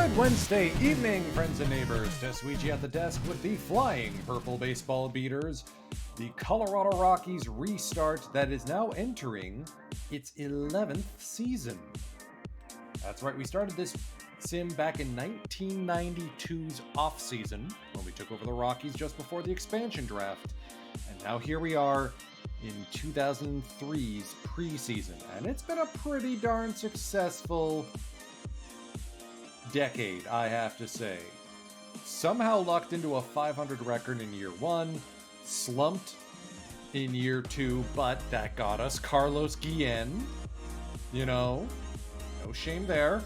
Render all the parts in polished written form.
Good Wednesday evening, friends and neighbors. Tesuichi at the desk with the flying purple baseball beaters. The Colorado Rockies restart that is now entering its 11th season. That's right, we started this sim back in 1992's offseason when we took over the Rockies just before the expansion draft. And now here we are in 2003's preseason. And it's been a pretty darn successful decade, I have to say. Somehow lucked into a 500 record in year one, slumped in year two, but that got us Carlos Guillen. You know, no shame there.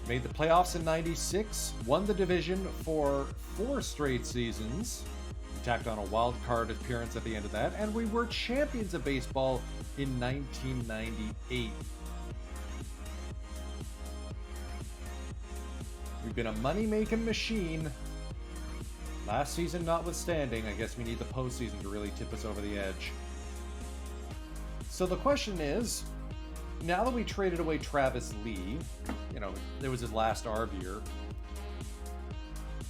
Made the playoffs in 96, won the division for 4 straight seasons. We tacked on a wild card appearance at the end of that, and we were champions of baseball in 1998. We've been a money-making machine. Last season notwithstanding, I guess we need the postseason to really tip us over the edge. So the question is, now that we traded away Travis Lee, you know, it was his last ARB year,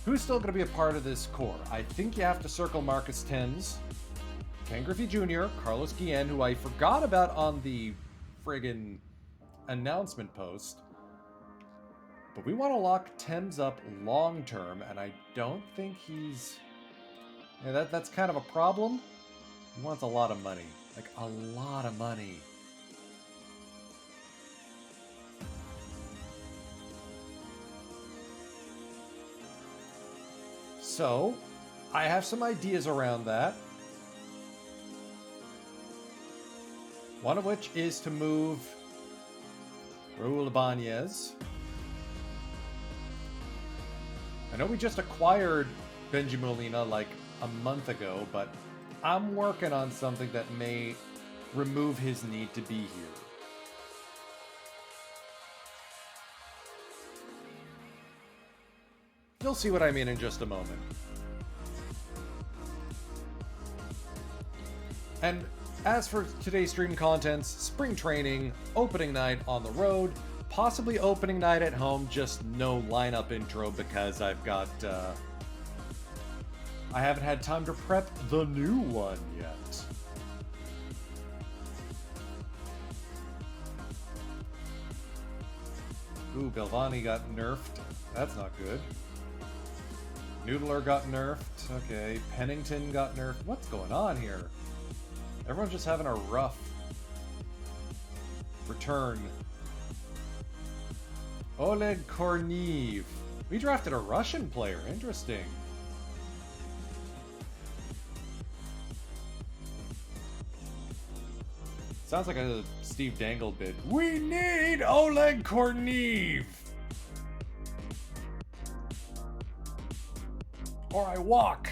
who's still going to be a part of this core? I think you have to circle Marcus Thames, Ken Griffey Jr., Carlos Guillen, who I forgot about on the friggin' announcement post. But we want to lock Thames up long term, and I don't think he's... Yeah, that's kind of a problem. He wants a lot of money. Like, a lot of money. So, I have some ideas around that. One of which is to move Raul Ibanez. I know we just acquired Benji Molina like a month ago, but I'm working on something that may remove his need to be here. You'll see what I mean in just a moment. And as for today's stream contents, spring training, opening night on the road, possibly opening night at home, just no lineup intro because I've got, I haven't had time to prep the new one yet. Ooh, Belvani got nerfed. That's not good. Noodler got nerfed. Okay, Pennington got nerfed. What's going on here? Everyone's just having a rough return. Oleg Kornev. We drafted a Russian player. Interesting. Sounds like a Steve Dangle bit. We need Oleg Kornev! Or I walk!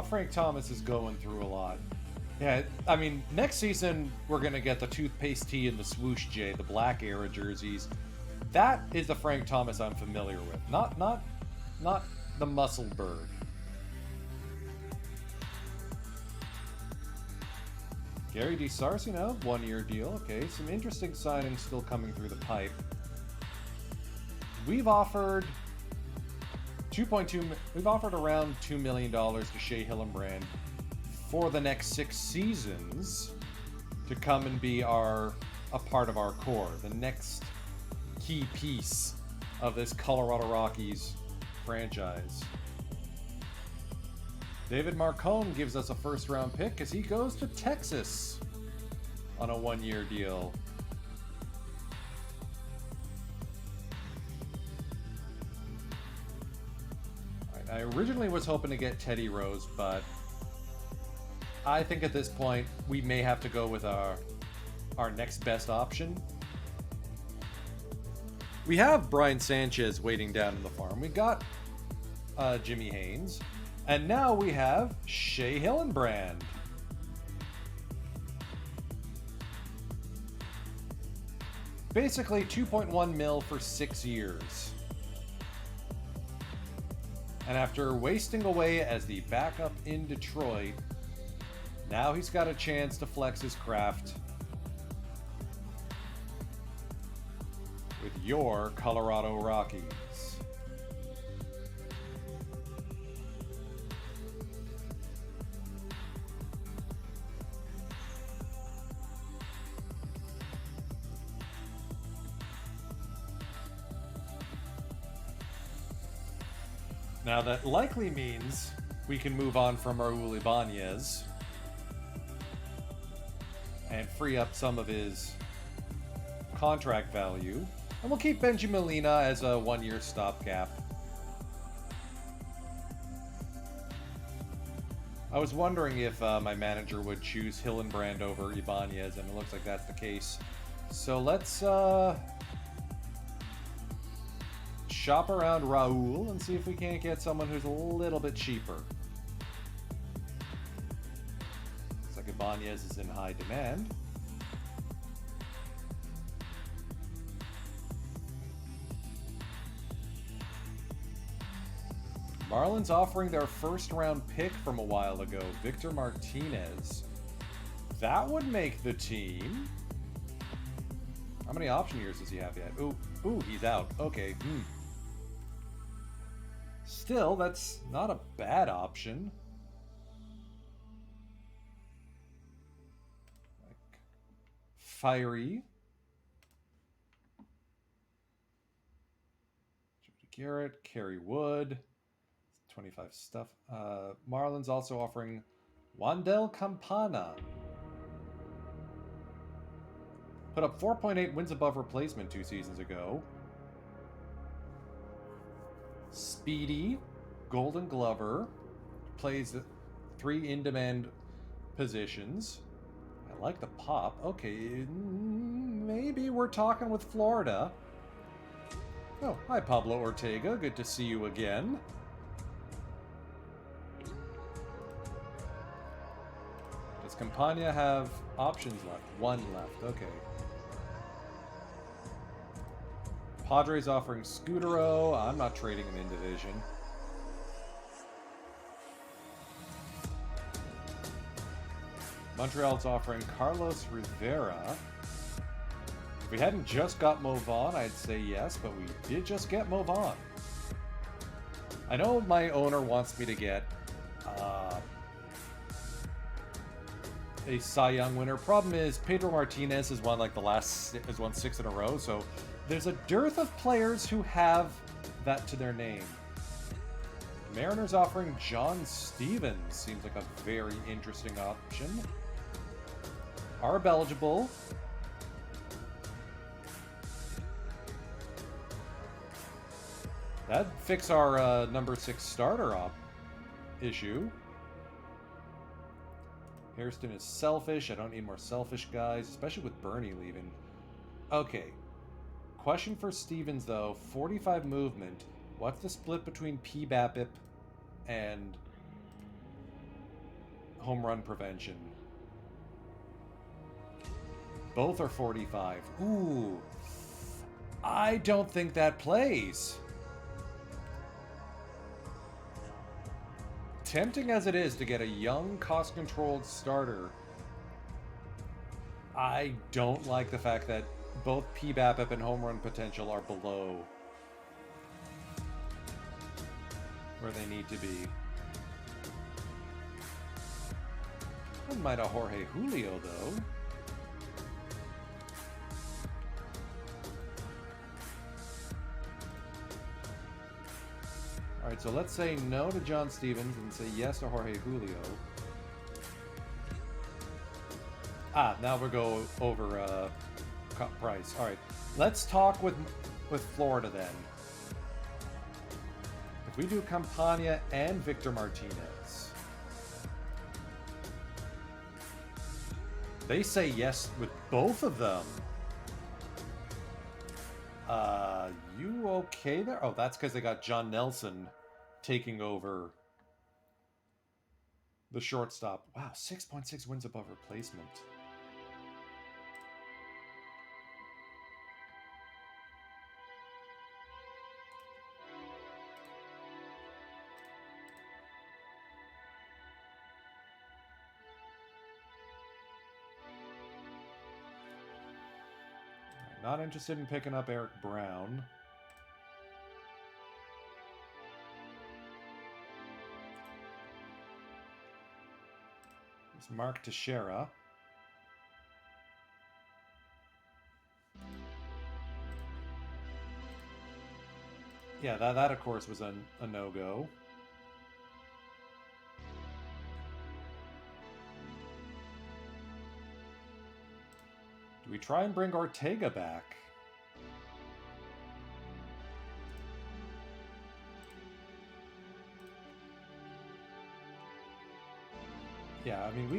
Frank Thomas is going through a lot. Yeah, I mean, next season we're going to get the toothpaste tee and the swoosh J, the black era jerseys. That is the Frank Thomas I'm familiar with. Not the muscle bird. Gary DiSarcina, 1-year deal. Okay, some interesting signings still coming through the pipe. We've offered we've offered around $2 million to Shea Hillenbrand for the next 6 seasons to come and be a part of our core, the next key piece of this Colorado Rockies franchise. David Marcone gives us a first-round pick as he goes to Texas on a 1-year deal. I originally was hoping to get Teddy Rose, but I think at this point we may have to go with our next best option. We have Brian Sanchez waiting down in the farm. We got Jimmy Haynes, and now we have Shea Hillenbrand. Basically 2.1 mil for 6 years. And after wasting away as the backup in Detroit, now he's got a chance to flex his craft with your Colorado Rockies. Now that likely means we can move on from Raul Ibanez and free up some of his contract value. And we'll keep Benji Molina as a one-year stopgap. I was wondering if my manager would choose Hillenbrand over Ibanez, and it looks like that's the case. So let's shop around Raul and see if we can't get someone who's a little bit cheaper. Looks like Ibanez is in high demand. Marlins offering their first round pick from a while ago, Victor Martinez. That would make the team. How many option years does he have yet? Ooh, he's out. Okay. Still, that's not a bad option. Like, Fiery. Garrett, Kerry Wood. 25 stuff. Marlins also offering Wandel Campana. Put up 4.8 wins above replacement 2 seasons ago. Speedy, Golden Glover, plays 3 in-demand positions. I like the pop. Okay, maybe we're talking with Florida. Oh, hi Pablo Ortega. Good to see you again. Does Campana have options left? 1 left. Okay. Padres offering Scudero. I'm not trading him in division. Montreal's offering Carlos Rivera. If we hadn't just got Movan, I'd say yes, but we did just get Movan. I know my owner wants me to get a Cy Young winner. Problem is, Pedro Martinez has won like has won 6 in a row, so there's a dearth of players who have that to their name. Mariners offering John Stevens seems like a very interesting option. Arb eligible. That'd fix our number 6 starter issue. Hairston is selfish. I don't need more selfish guys, especially with Bernie leaving. Okay. Question for Stevens, though. 45 movement. What's the split between PBAPIP and home run prevention? Both are 45. Ooh. I don't think that plays. Tempting as it is to get a young, cost-controlled starter, I don't like the fact that both PBAPIP and home run potential are below where they need to be. Wouldn't mind a Jorge Julio, though. Alright, so let's say no to John Stevens and say yes to Jorge Julio. Now we'll go over cut price. Alright, let's talk with Florida then. If we do Campana and Victor Martinez, they say yes with both of them. You okay there? Oh, that's because they got John Nelson taking over the shortstop. Wow, 6.6 wins above replacement. Not interested in picking up Eric Brown. There's Mark Teixeira. Yeah, that of course was a no-go. Do we try and bring Ortega back? Yeah, I mean,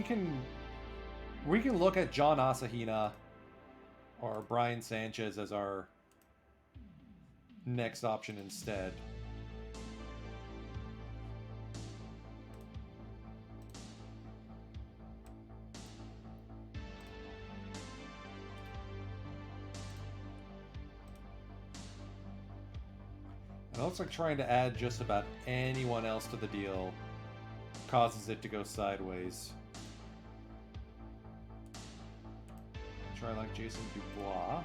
we can look at John Asahina or Brian Sanchez as our next option instead. It looks like trying to add just about anyone else to the deal causes it to go sideways. Try like Jason Dubois.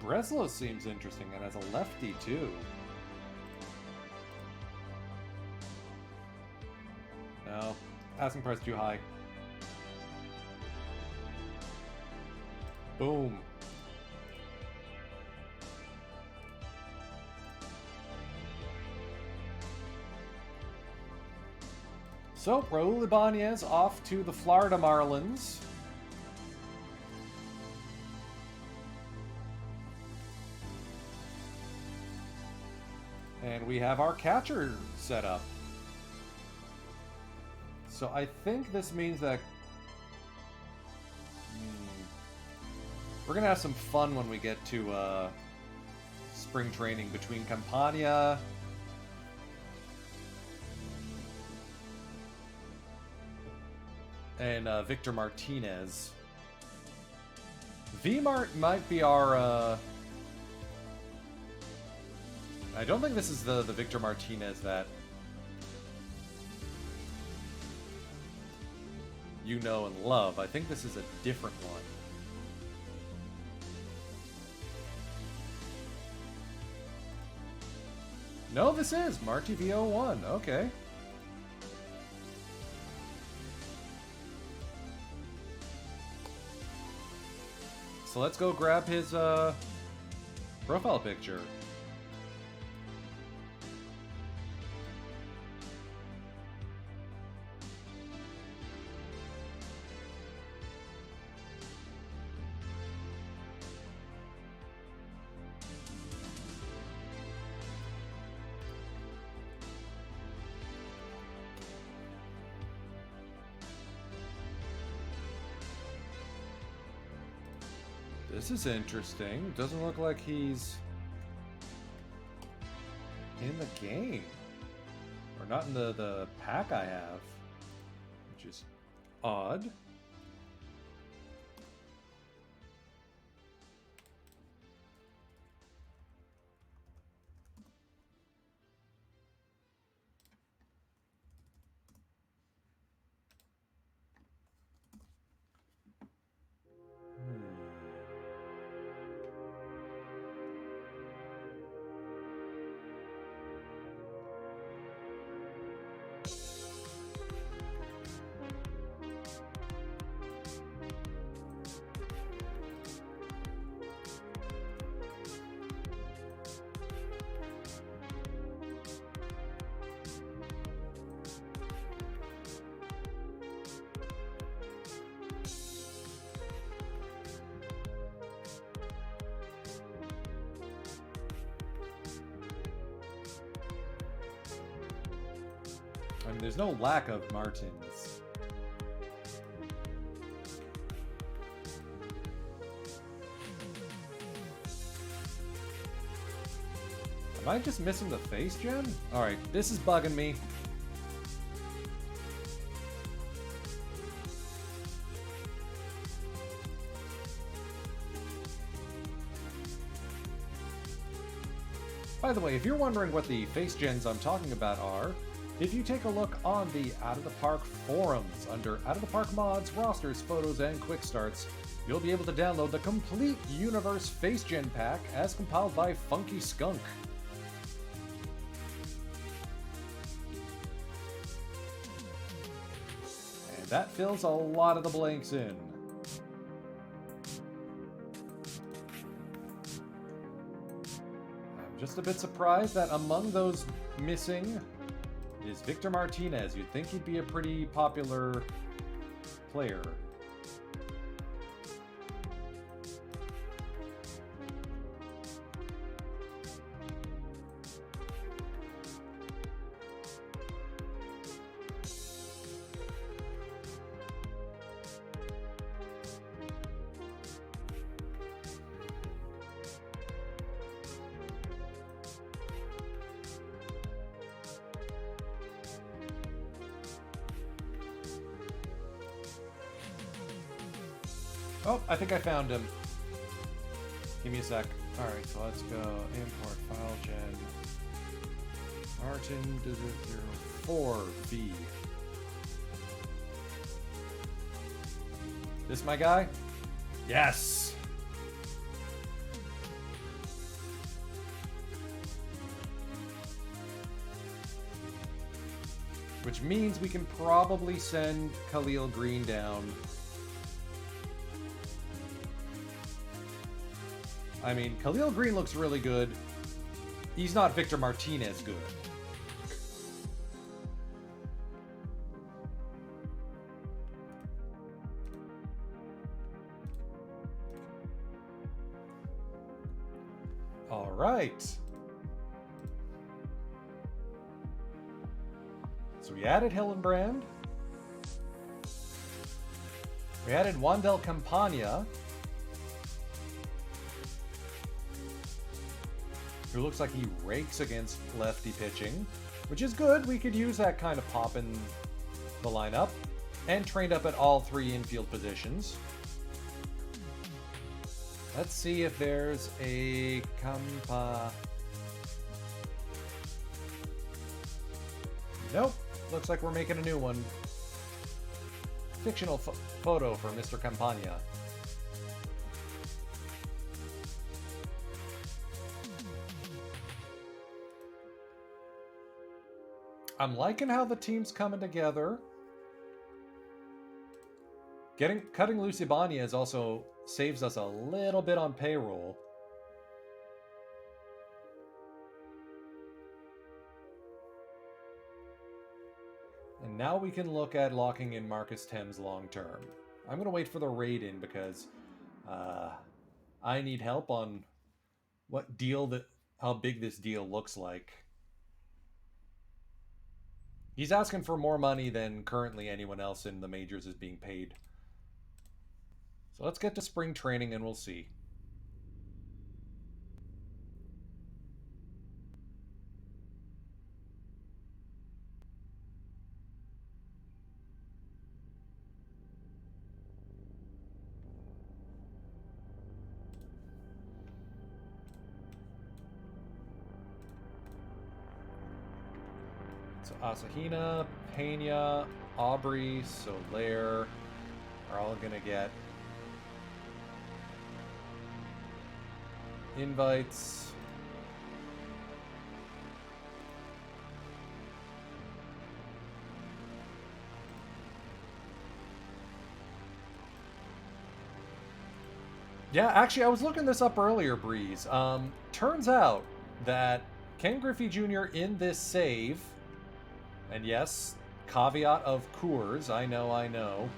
Breslow seems interesting, and as a lefty too. No, asking price too high. Boom. So, Raul Ibanez off to the Florida Marlins. And we have our catcher set up. So I think this means that we're going to have some fun when we get to spring training between Campania and Victor Martinez. V-Mart might be our... I don't think this is the Victor Martinez that you know and love. I think this is a different one. No, this is Marty V01. Okay. So let's go grab his profile picture. This is interesting. Doesn't look like he's in the game. Or not in the pack I have. Which is odd. I mean, there's no lack of Martins. Am I just missing the face gem? Alright, this is bugging me. By the way, if you're wondering what the face gens I'm talking about are, if you take a look on the Out of the Park forums under Out of the Park mods, rosters, photos, and quick starts, you'll be able to download the complete Universe Face Gen pack as compiled by Funky Skunk. And that fills a lot of the blanks in. I'm just a bit surprised that among those missing is Victor Martinez. You'd think he'd be a pretty popular player. Oh, I think I found him. Give me a sec. Alright, so let's go import file gen. Martin 04V. This my guy? Yes! Which means we can probably send Khalil Green down. I mean, Khalil Green looks really good. He's not Victor Martinez good. All right. So we added Hillenbrand. We added Wandel Campagna, who looks like he rakes against lefty pitching, which is good. We could use that kind of pop in the lineup. And trained up at all three infield positions. Let's see if there's a Campa. Nope. Looks like we're making a new one. Fictional photo for Mr. Campagna. I'm liking how the team's coming together. Cutting loose Ibanez also saves us a little bit on payroll. And now we can look at locking in Marcus Thames long term. I'm going to wait for the raid in because I need help on how big this deal looks like. He's asking for more money than currently anyone else in the majors is being paid. So let's get to spring training and we'll see. So Asahina, Pena, Aubrey, Soler are all going to get invites. Yeah, actually, I was looking this up earlier, Breeze. Turns out that Ken Griffey Jr. in this save, and yes, caveat of Coors, I know,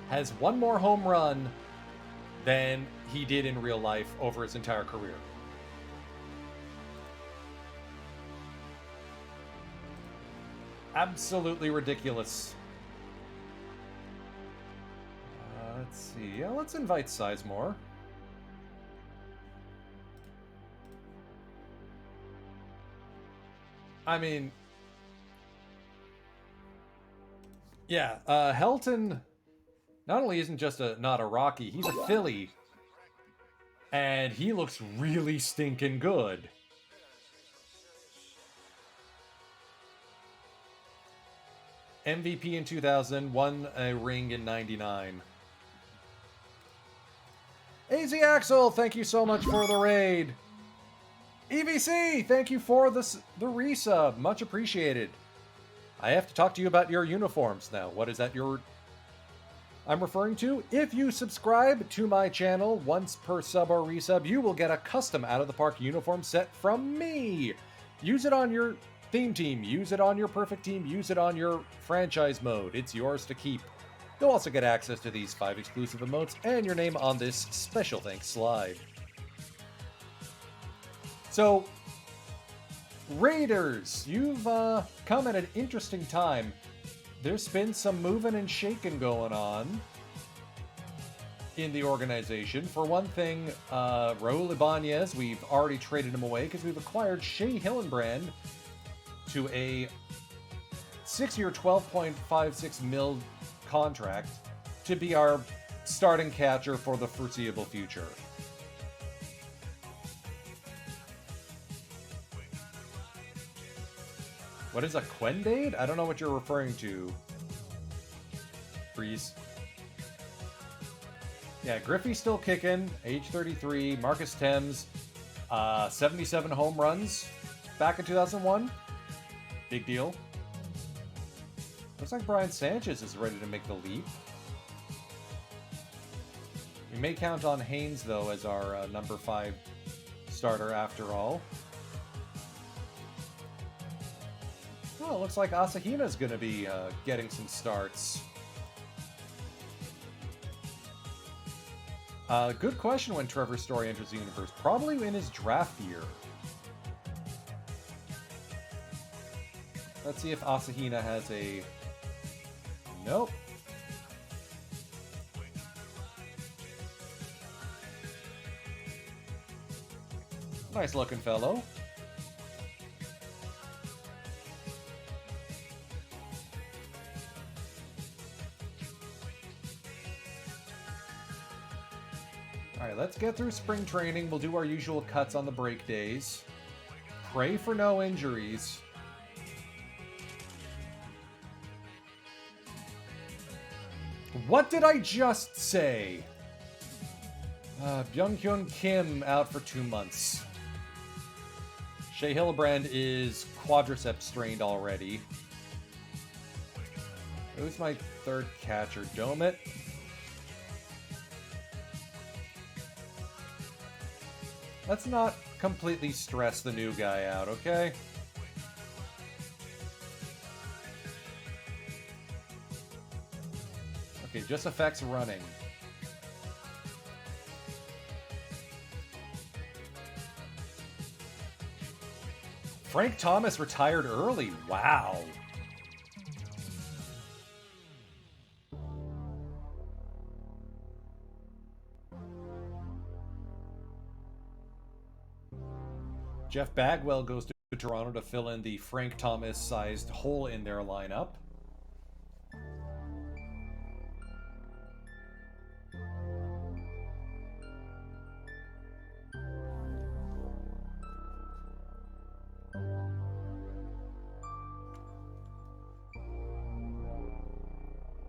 has one more home run than he did in real life over his entire career. Absolutely ridiculous. Let's see. Yeah, let's invite Sizemore. I mean, yeah, Helton not only isn't just not a Rocky, he's a Philly. And he looks really stinking good. MVP in 2000, won a ring in 99. AZ Axel, thank you so much for the raid. EVC, thank you for the resub. Much appreciated. I have to talk to you about your uniforms now. What is that I'm referring to? If you subscribe to my channel once per sub or resub, you will get a custom Out of the Park uniform set from me. Use it on your theme team, use it on your perfect team, use it on your franchise mode. It's yours to keep. You'll also get access to these 5 exclusive emotes and your name on this special thanks slide. So, Raiders, you've come at an interesting time. There's been some moving and shaking going on in the organization. For one thing, Raul Ibanez, we've already traded him away because we've acquired Shea Hillenbrand to a 6-year, $12.56 mil contract to be our starting catcher for the foreseeable future. What is a Quendade? I don't know what you're referring to. Freeze. Yeah, Griffey's still kicking, age 33. Marcus Thames, 77 home runs back in 2001. Big deal. Looks like Brian Sanchez is ready to make the leap. We may count on Haynes, though, as our number 5 starter after all. Oh, it looks like Asahina's going to be getting some starts. Good question when Trevor Story enters the universe. Probably in his draft year. Let's see if Asahina has a... Nope. Nice looking fellow. Alright, let's get through spring training. We'll do our usual cuts on the break days. Pray for no injuries. What did I just say? Byung-Hyun Kim out for 2 months. Shea Hillenbrand is quadriceps strained already. Who's my 3rd catcher? Domit? Let's not completely stress the new guy out, okay? Okay, just affects running. Frank Thomas retired early. Wow. Jeff Bagwell goes to Toronto to fill in the Frank Thomas-sized hole in their lineup.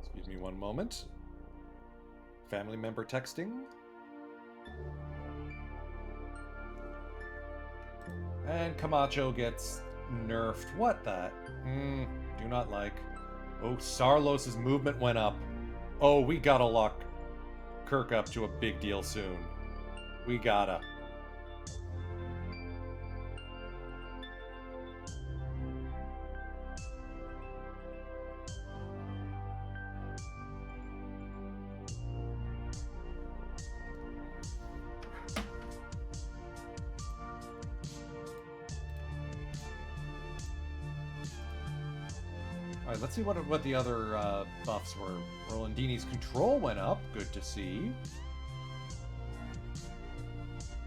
Excuse me one moment. Family member texting. And Camacho gets nerfed. What the? Do not like. Oh, Sarlos' movement went up. Oh, we gotta lock Kirk up to a big deal soon. We gotta. Alright, let's see what the other buffs were. Rolandini's control went up. Good to see.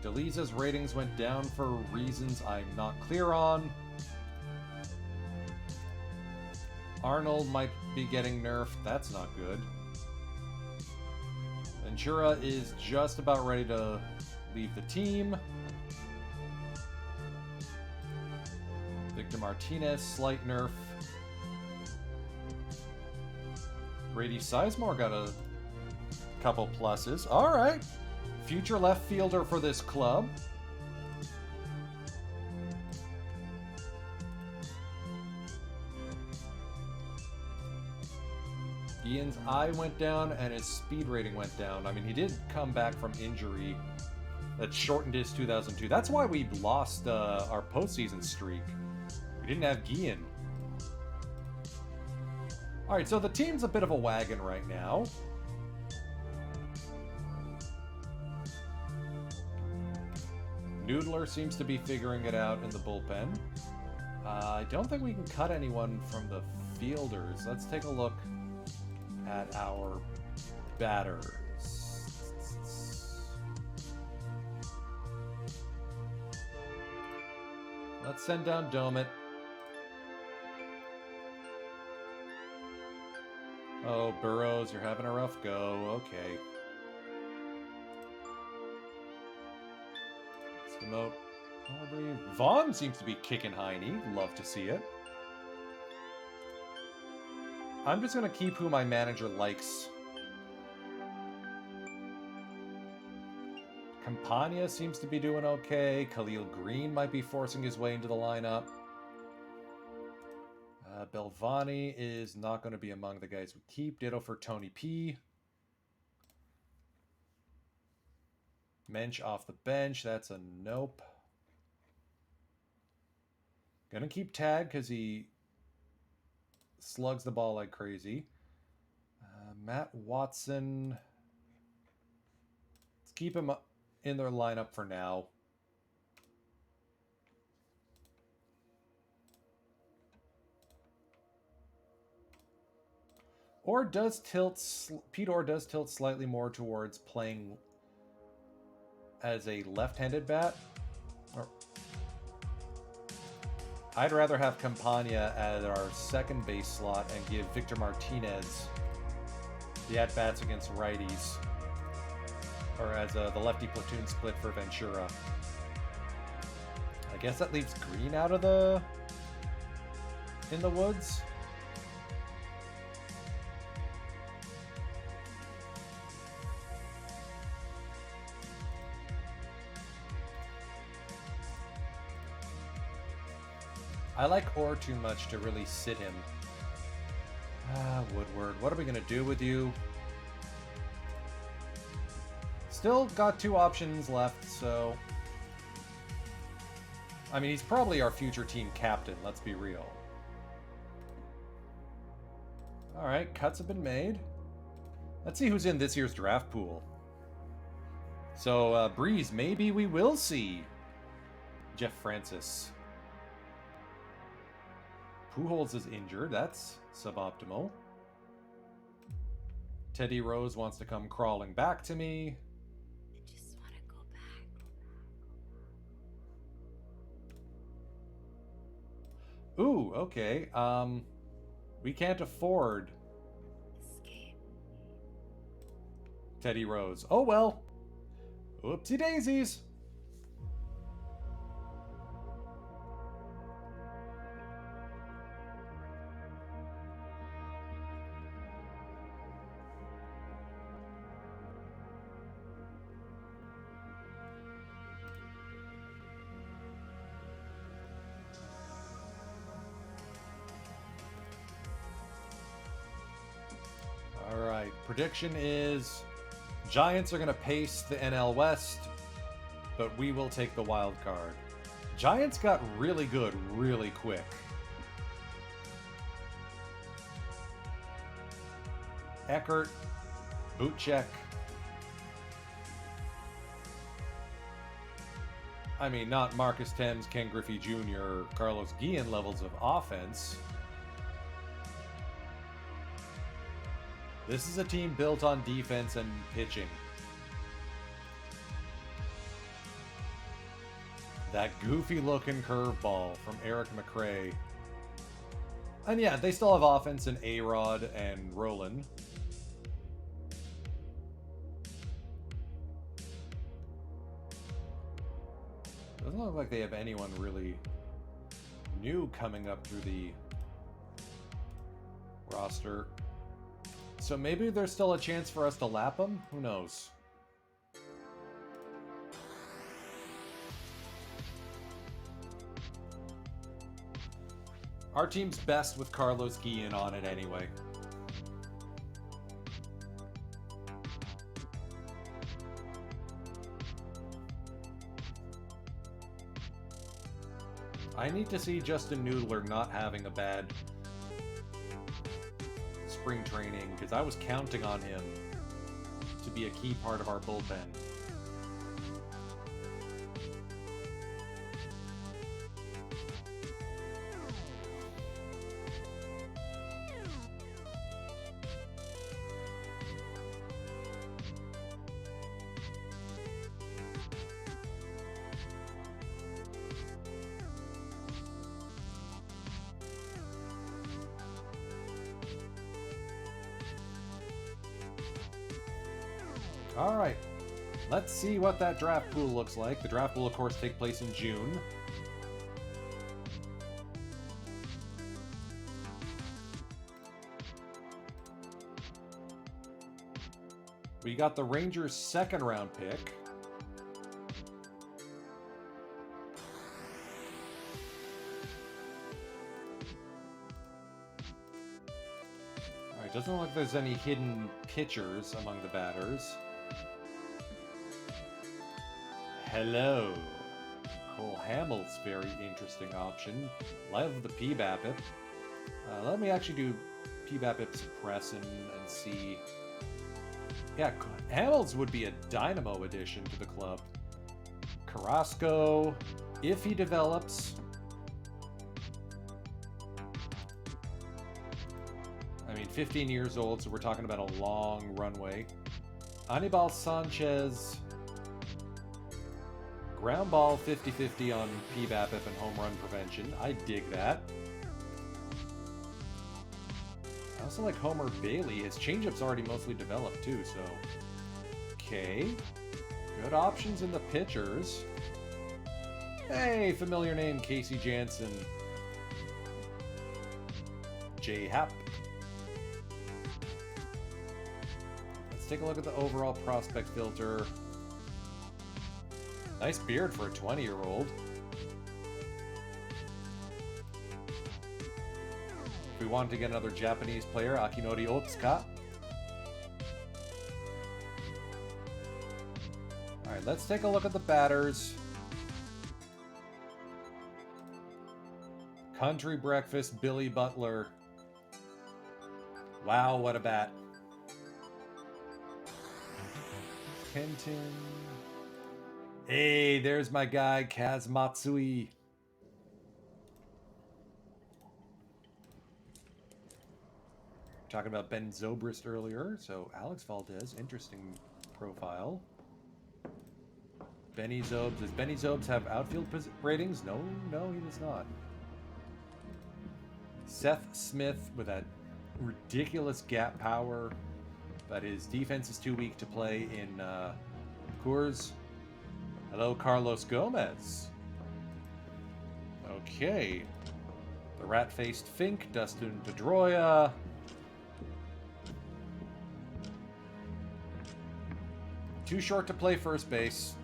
Deliza's ratings went down for reasons I'm not clear on. Arnold might be getting nerfed. That's not good. Ventura is just about ready to leave the team. Victor Martinez, slight nerf. Brady Sizemore got a couple pluses. All right. Future left fielder for this club. Ian's eye went down and his speed rating went down. I mean, he did come back from injury that shortened his 2002. That's why we lost our postseason streak. We didn't have Guillen. All right, so the team's a bit of a wagon right now. Noodler seems to be figuring it out in the bullpen. I don't think we can cut anyone from the fielders. Let's take a look at our batters. Let's send down Domit. Oh, Burrows, you're having a rough go. Okay. Let's demote Aubrey. Vaughn seems to be kicking Heine. Love to see it. I'm just going to keep who my manager likes. Campagna seems to be doing okay. Khalil Green might be forcing his way into the lineup. Belvani is not going to be among the guys we keep. Ditto for Tony P. Mensch off the bench. That's a nope. Gonna keep Tag because he slugs the ball like crazy. Matt Watson. Let's keep him in their lineup for now. Pete Orr does tilt slightly more towards playing as a left-handed bat. I'd rather have Campagna at our second base slot and give Victor Martinez the at-bats against righties. Or as the lefty platoon split for Ventura. I guess that leaves Green out of in the woods. I like Orr too much to really sit him. Woodward, what are we going to do with you? Still got two options left, so... I mean, he's probably our future team captain, let's be real. Alright, cuts have been made. Let's see who's in this year's draft pool. So, Breeze, maybe we will see Jeff Francis. Pujols is injured. That's suboptimal. Teddy Rose wants to come crawling back to me. I just want to go back. Ooh, okay. We can't afford Escape. Teddy Rose. Oh well. Oopsie daisies. Prediction is Giants are going to pace the NL West, but we will take the wild card. Giants got really good really quick. Eckert, Bootcheck. I mean, not Marcus Thames, Ken Griffey Jr., Carlos Guillen levels of offense. This is a team built on defense and pitching. That goofy-looking curveball from Eric McRae. And yeah, they still have offense in A-Rod and Roland. Doesn't look like they have anyone really new coming up through the roster. So maybe there's still a chance for us to lap them? Who knows? Our team's best with Carlos Guillen on it anyway. I need to see Justin Noodler not having a bad spring training, because I was counting on him to be a key part of our bullpen. Alright, let's see what that draft pool looks like. The draft will, of course, take place in June. We got the Rangers' second round pick. Alright, doesn't look like there's any hidden pitchers among the batters. Hello. Cole Hamels, very interesting option. Love the PBAPIP. Let me actually do PBAPIP suppress and see. Yeah, Hamels would be a dynamo addition to the club. Carrasco, if he develops. I mean, 15 years old, so we're talking about a long runway. Anibal Sanchez. Ground ball 50-50 on PBAPIP and home run prevention. I dig that. I also like Homer Bailey. His changeup's already mostly developed too, so... Okay. Good options in the pitchers. Hey, familiar name, Casey Jansen. J Hap. Let's take a look at the overall prospect filter. Nice beard for a 20-year-old. If we wanted to get another Japanese player, Akinori Otsuka. Alright, let's take a look at the batters. Country Breakfast, Billy Butler. Wow, what a bat. Kenton. Hey, there's my guy, Kaz Matsui. Talking about Ben Zobrist earlier, so Alex Valdez, interesting profile. Benny Zobes. Does Benny Zobes have outfield ratings? No, he does not. Seth Smith with that ridiculous gap power, but his defense is too weak to play in Coors. Hello, Carlos Gomez. Okay. The rat-faced Fink, Dustin Pedroia. Too short to play first base.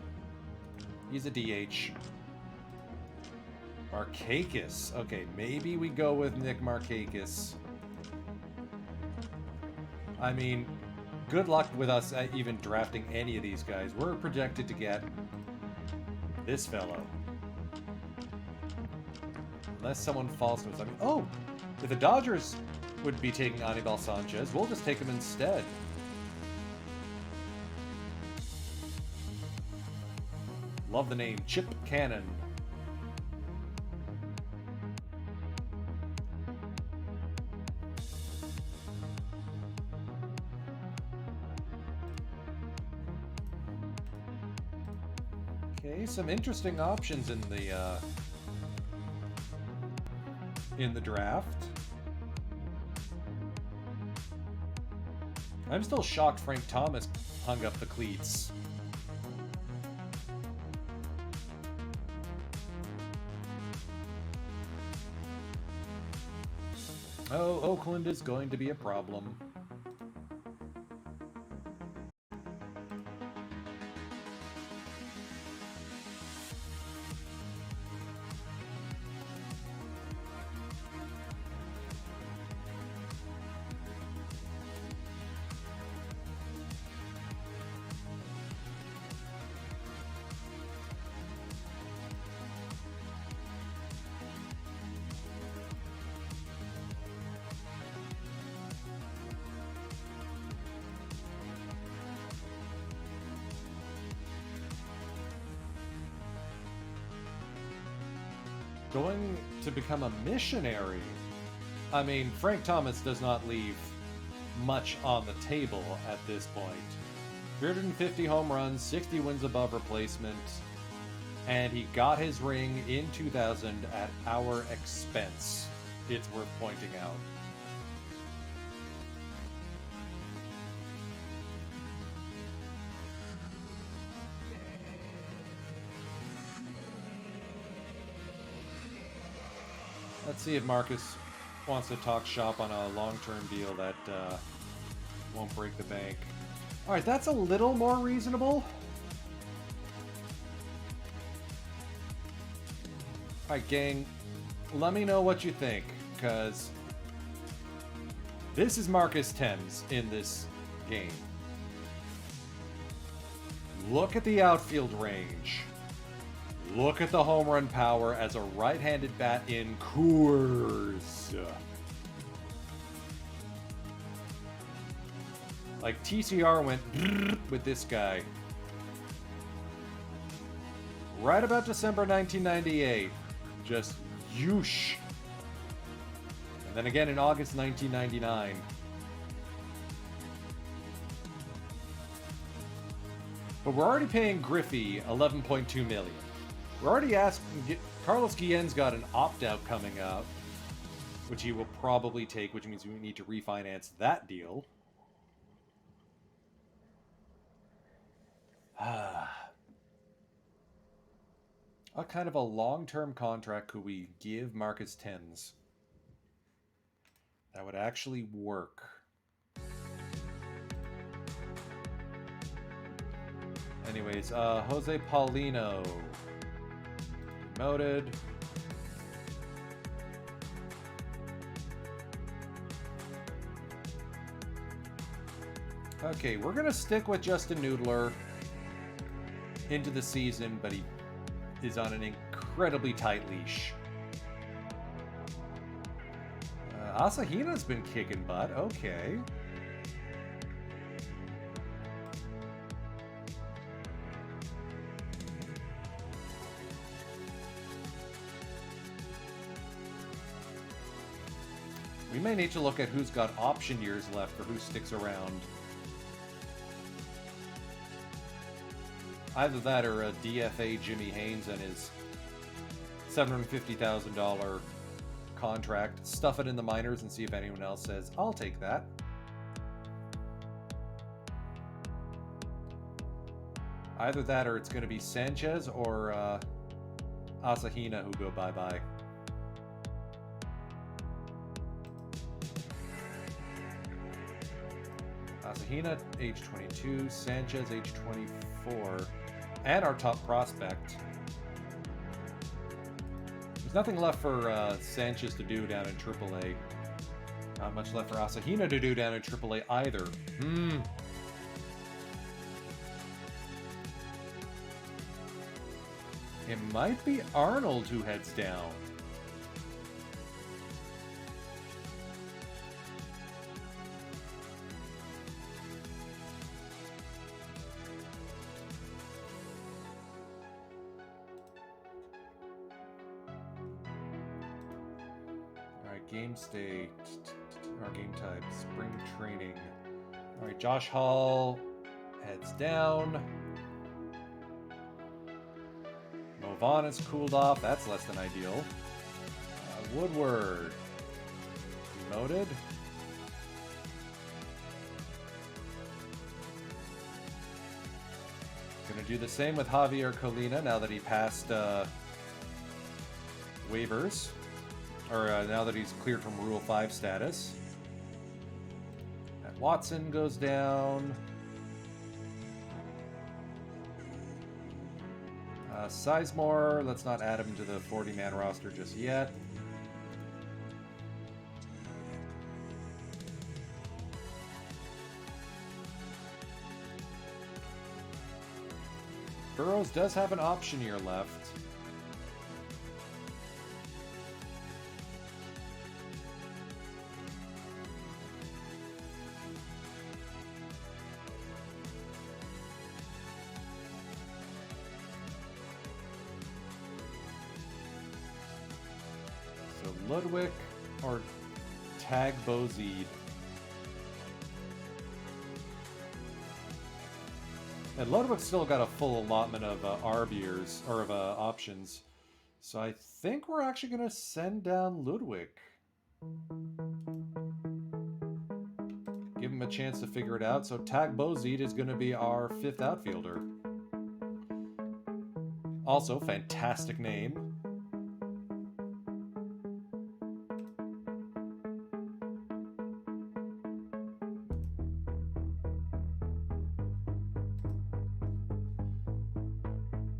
He's a DH. Markakis. Okay, maybe we go with Nick Markakis. I mean, good luck with us at even drafting any of these guys. We're projected to get this fellow. Unless someone falls to us. I mean, oh! If the Dodgers would be taking Anibal Sanchez, we'll just take him instead. Love the name. Chip Cannon. Okay, some interesting options in the draft. I'm still shocked Frank Thomas hung up the cleats. Oh, Oakland is going to be a problem. going to become a missionary. I mean, Frank Thomas does not leave much on the table at this point. 350 home runs, 60 wins above replacement, and he got his ring in 2000 at our expense. It's worth pointing out. Let's see if Marcus wants to talk shop on a long-term deal that won't break the bank. Alright, that's a little more reasonable. Alright, gang, let me know what you think, because this is Marcus Thames in this game. Look at the outfield range. Look at the home run power as a right-handed bat in Coors. Like, TCR went with this guy. Right about December 1998. Just yoosh. And then again in August 1999. But we're already paying Griffey $11.2 million. We're already asking... Carlos Guillen's got an opt-out coming up, which he will probably take, which means we need to refinance that deal. What kind of a long-term contract could we give Marcus Thames that would actually work? Anyways, Jose Paulino. Demoted. Okay, we're going to stick with Justin Noodler into the season, but he is on an incredibly tight leash. Asahina's been kicking butt. Okay. We may need to look at who's got option years left or who sticks around. Either that or a DFA Jimmy Haynes and his $750,000 contract. Stuff it in the minors and see if anyone else says, I'll take that. Either that or it's going to be Sanchez or Asahina who go bye-bye. Asahina, age 22, Sanchez, age 24, and our top prospect. There's nothing left for Sanchez to do down in AAA. Not much left for Asahina to do down in AAA either. It might be Arnold who heads down. Game state, or game type, spring training. Alright, Josh Hall heads down. Mo Vaughn is cooled off, that's less than ideal. Woodward, demoted. Gonna do the same with Javier Colina now that he passed waivers. Or now that he's cleared from Rule 5 status. Matt Watson goes down. Sizemore, let's not add him to the 40-man roster just yet. Burroughs does have an option year left. Ludwig or Tag Bozid. And Ludwig's still got a full allotment of Arbiers, or of options. So I think we're actually going to send down Ludwig. Give him a chance to figure it out. So Tag Bozid is going to be our 5th outfielder. Also, fantastic name.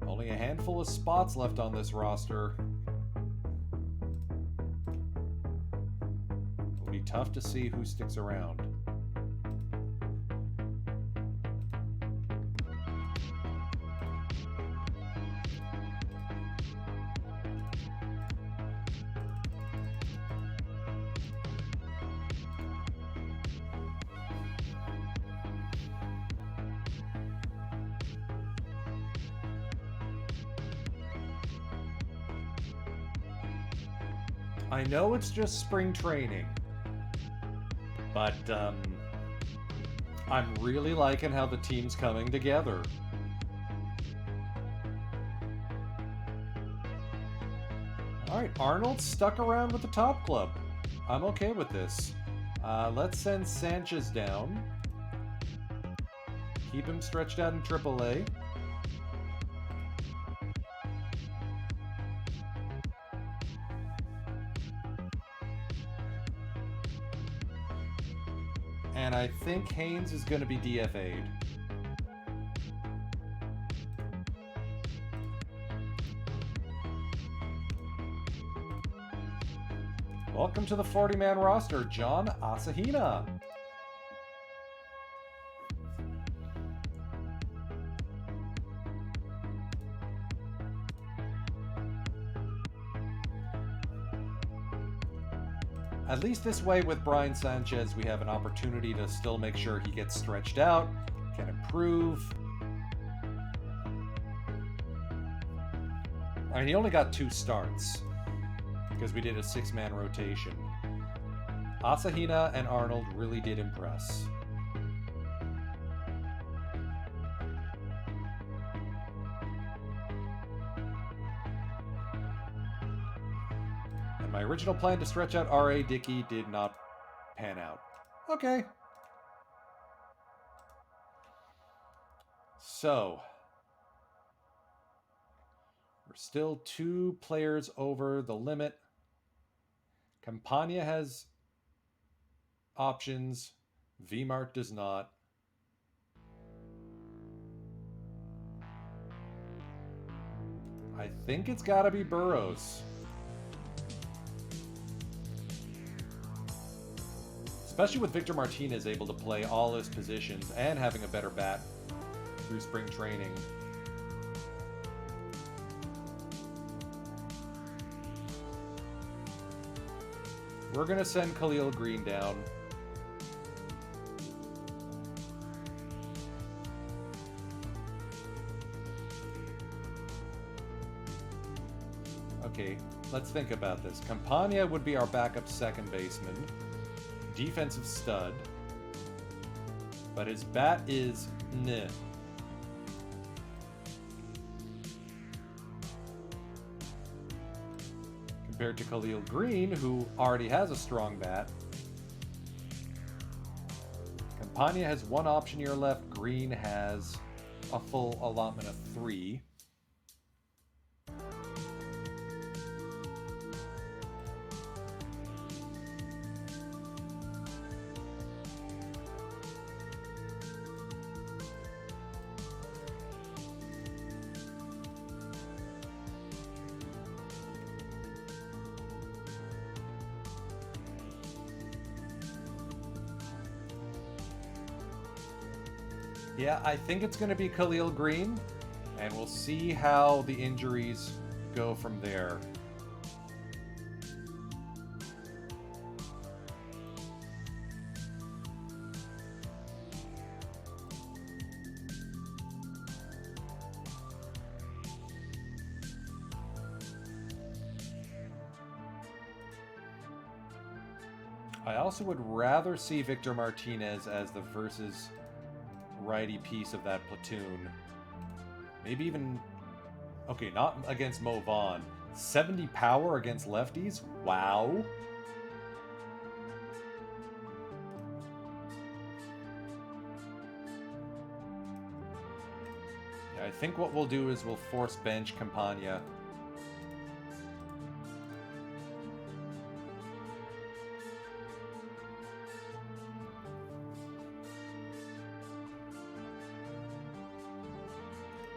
Only a handful of spots left on this roster. It'll be tough to see who sticks around. I know it's just spring training, but I'm really liking how the team's coming together. Alright, Arnold stuck around with the top club. I'm okay with this. Let's send Sanchez down. Keep him stretched out in AAA. And I think Haynes is going to be DFA'd. Welcome to the 40-man roster, John Asahina. At least this way with Brian Sanchez, we have an opportunity to still make sure he gets stretched out, can improve. I mean, he only got 2 starts because we did a 6-man rotation. Asahina and Arnold really did impress. My original plan to stretch out R.A. Dickey did not pan out. Okay. So, we're still 2 players over the limit. Campagna has options. V-Mart does not. I think it's got to be Burrows. Especially with Victor Martinez able to play all his positions and having a better bat through spring training. We're going to send Khalil Green down. Okay, let's think about this. Campagna would be our backup second baseman. Defensive stud. But his bat is meh. Compared to Khalil Green, who already has a strong bat. Campagna has 1 option year left. Green has a full allotment of 3. Yeah, I think it's going to be Khalil Green, and we'll see how the injuries go from there. I also would rather see Victor Martinez as the versus righty piece of that platoon. Maybe even... Okay, not against Mo Vaughn. 70 power against lefties? Wow. Yeah, I think what we'll do is we'll force bench Campagna.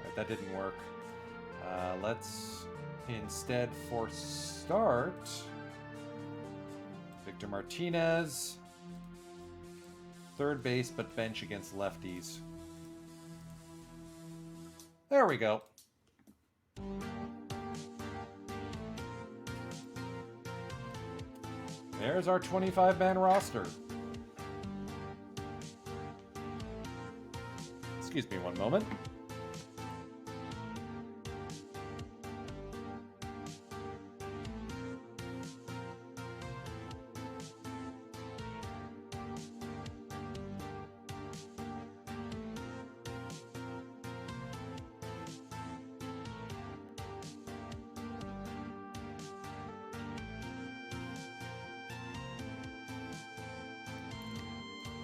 Right, that didn't work. Let's instead force start Victor Martinez. Third base, but bench against lefties. There we go. There's our 25-man roster. Excuse me one moment.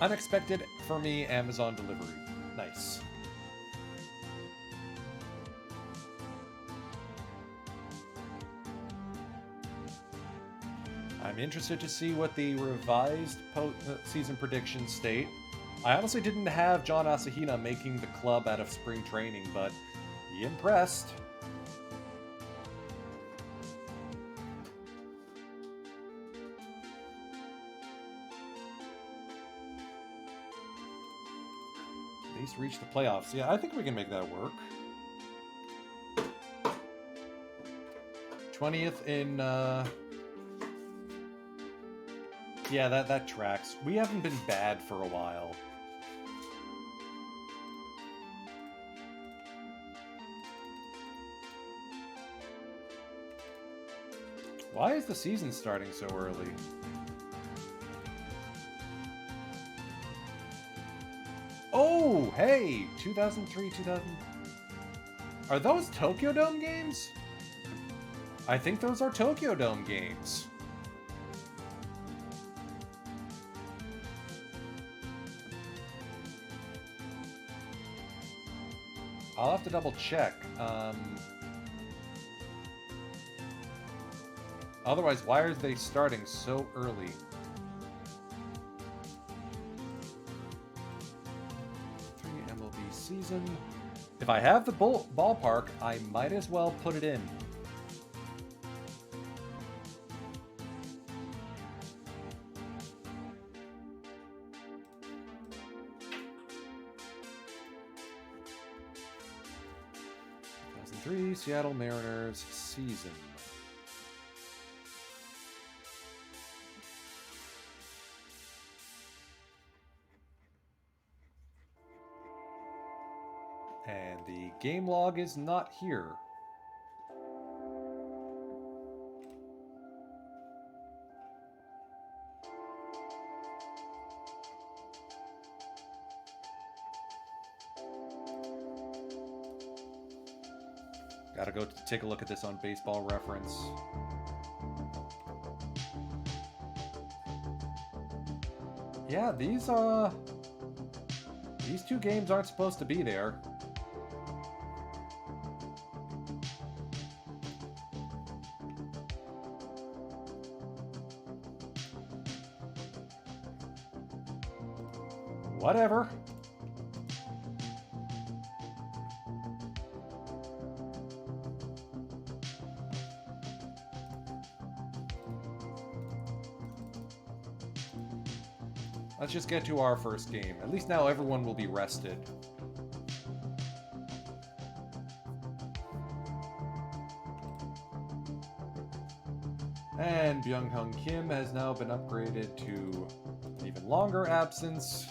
Unexpected for me, Amazon delivery. Nice. I'm interested to see what the revised season predictions state. I honestly didn't have John Asahina making the club out of spring training, but he impressed. At least reach the playoffs. Yeah, I think we can make that work. 20th in... Yeah, that tracks. We haven't been bad for a while. Why is the season starting so early? Oh, hey! 2003, 2000... Are those Tokyo Dome games? I think those are Tokyo Dome games. I'll have to double check. Otherwise, why are they starting so early? MLB season. If I have the ballpark, I might as well put it in. Seattle Mariners season. And the game log is not here. Gotta go take a look at this on Baseball Reference. Yeah, these two games aren't supposed to be there. Whatever. Let's just get to our first game. At least now everyone will be rested. And Byung-Hyun Kim has now been upgraded to an even longer absence.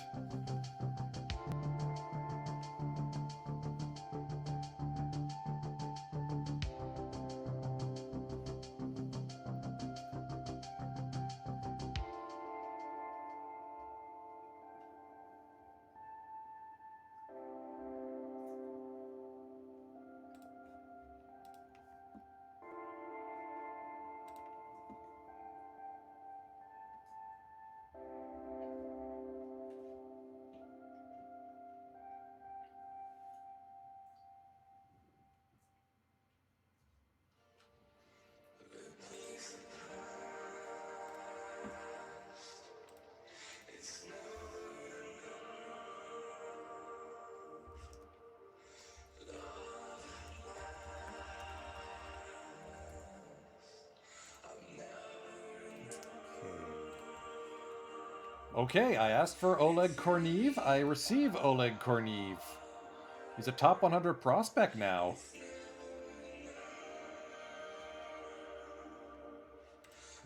Okay, I asked for Oleg Kornev. I receive Oleg Kornev. He's a top 100 prospect now.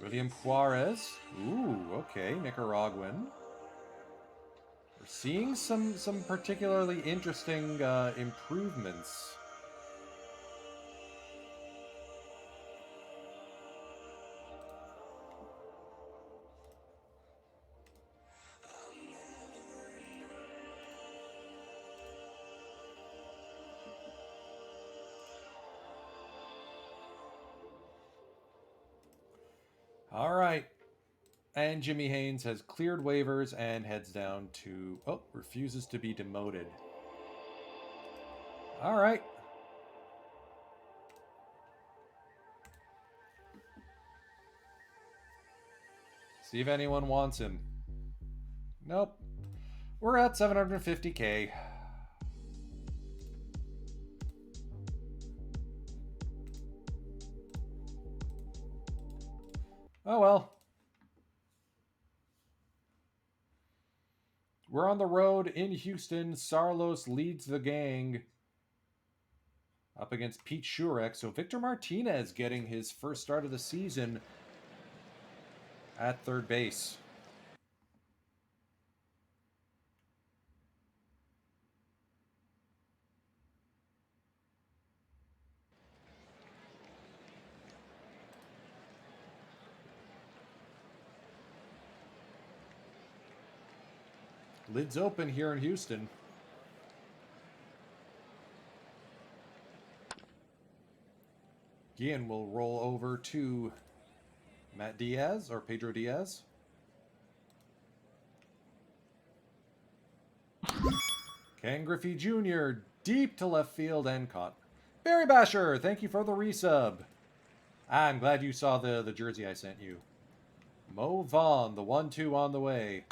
William Juarez. Ooh, okay, Nicaraguan. We're seeing some particularly interesting improvements. All right. And Jimmy Haynes has cleared waivers and heads down to... Oh, refuses to be demoted. All right. See if anyone wants him. Nope. We're at 750K. Oh well. We're on the road in Houston. Sarlos leads the gang up against Pete Shurek. So Victor Martinez getting his first start of the season at third base. Lids open here in Houston. Guillen will roll over to Matt Diaz or Pedro Diaz. Ken Griffey Jr. deep to left field and caught. Barry Basher, thank you for the resub. I'm glad you saw the jersey I sent you. Mo Vaughn, the 1-2 on the way.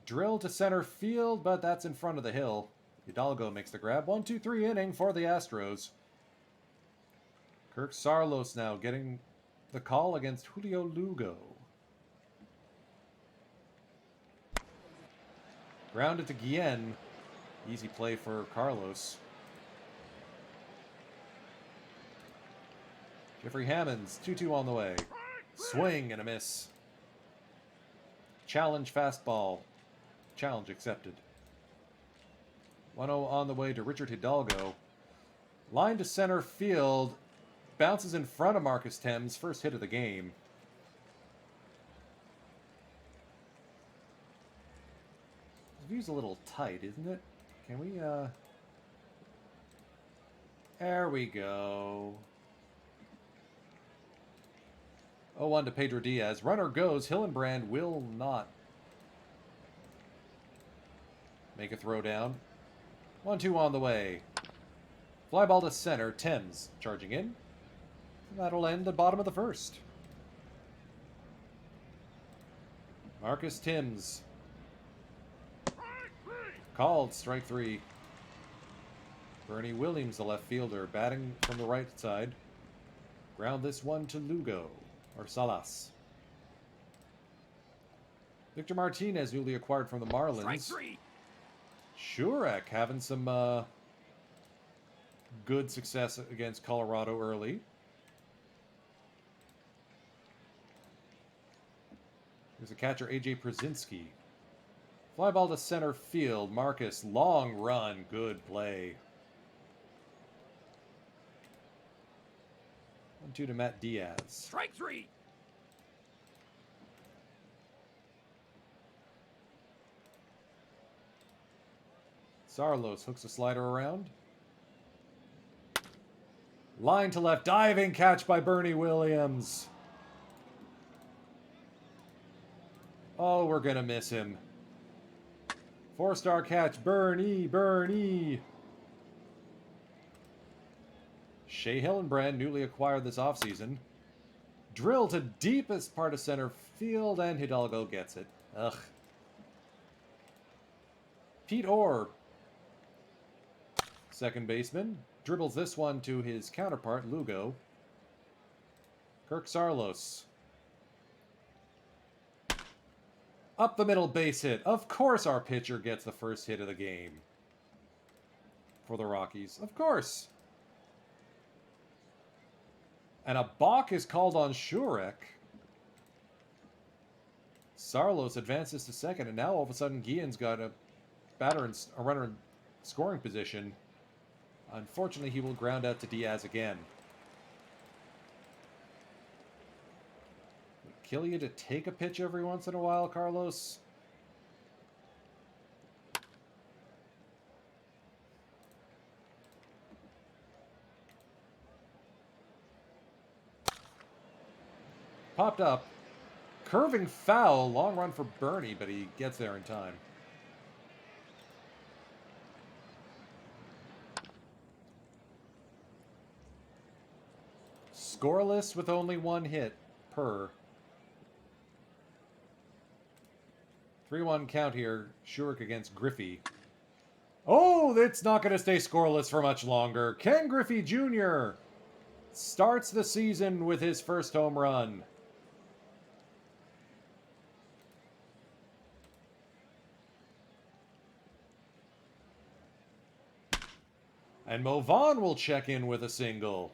Drill to center field, but that's in front of the hill. Hidalgo makes the grab. 1-2-3 inning for the Astros. Kirk Sarlos now getting the call against Julio Lugo. Grounded to Guillen. Easy play for Carlos. Jeffrey Hammonds, 2-2 on the way. Swing and a miss. Challenge fastball. Challenge accepted. 1-0 on the way to Richard Hidalgo. Line to center field. Bounces in front of Marcus Thames. First hit of the game. This view's a little tight, isn't it? Can we, There we go. 0-1 to Pedro Diaz. Runner goes. Hillenbrand will not make a throw down. 1-2 on the way. Fly ball to center. Thames charging in. That'll end the bottom of the first. Marcus Thames. Called strike 3. Bernie Williams, the left fielder, batting from the right side. Ground this one to Lugo, or Salas. Victor Martinez, newly acquired from the Marlins. Strike 3. Shurek having some good success against Colorado early. There's a catcher, A.J. Przinsky. Fly ball to center field. Marcus, long run. Good play. 1-2 to Matt Diaz. Strike 3. Sarlos hooks a slider around. Line to left. Diving catch by Bernie Williams. Oh, we're going to miss him. 4-star catch. Bernie. Shea Hillenbrand, newly acquired this offseason. Drill to deepest part of center field, and Hidalgo gets it. Ugh. Pete Orr, second baseman, dribbles this one to his counterpart, Lugo. Kirk Sarlos. Up the middle base hit. Of course our pitcher gets the first hit of the game. For the Rockies. Of course. And a balk is called on Shurek. Sarlos advances to second, and now all of a sudden Guillen's got a runner in scoring position. Unfortunately, he will ground out to Diaz again. Would it kill you to take a pitch every once in a while, Carlos? Popped up. Curving foul. Long run for Bernie, but he gets there in time. Scoreless with only one hit per. 3-1 count here. Shurek against Griffey. Oh, it's not going to stay scoreless for much longer. Ken Griffey Jr. starts the season with his first home run. And Mo Vaughn will check in with a single.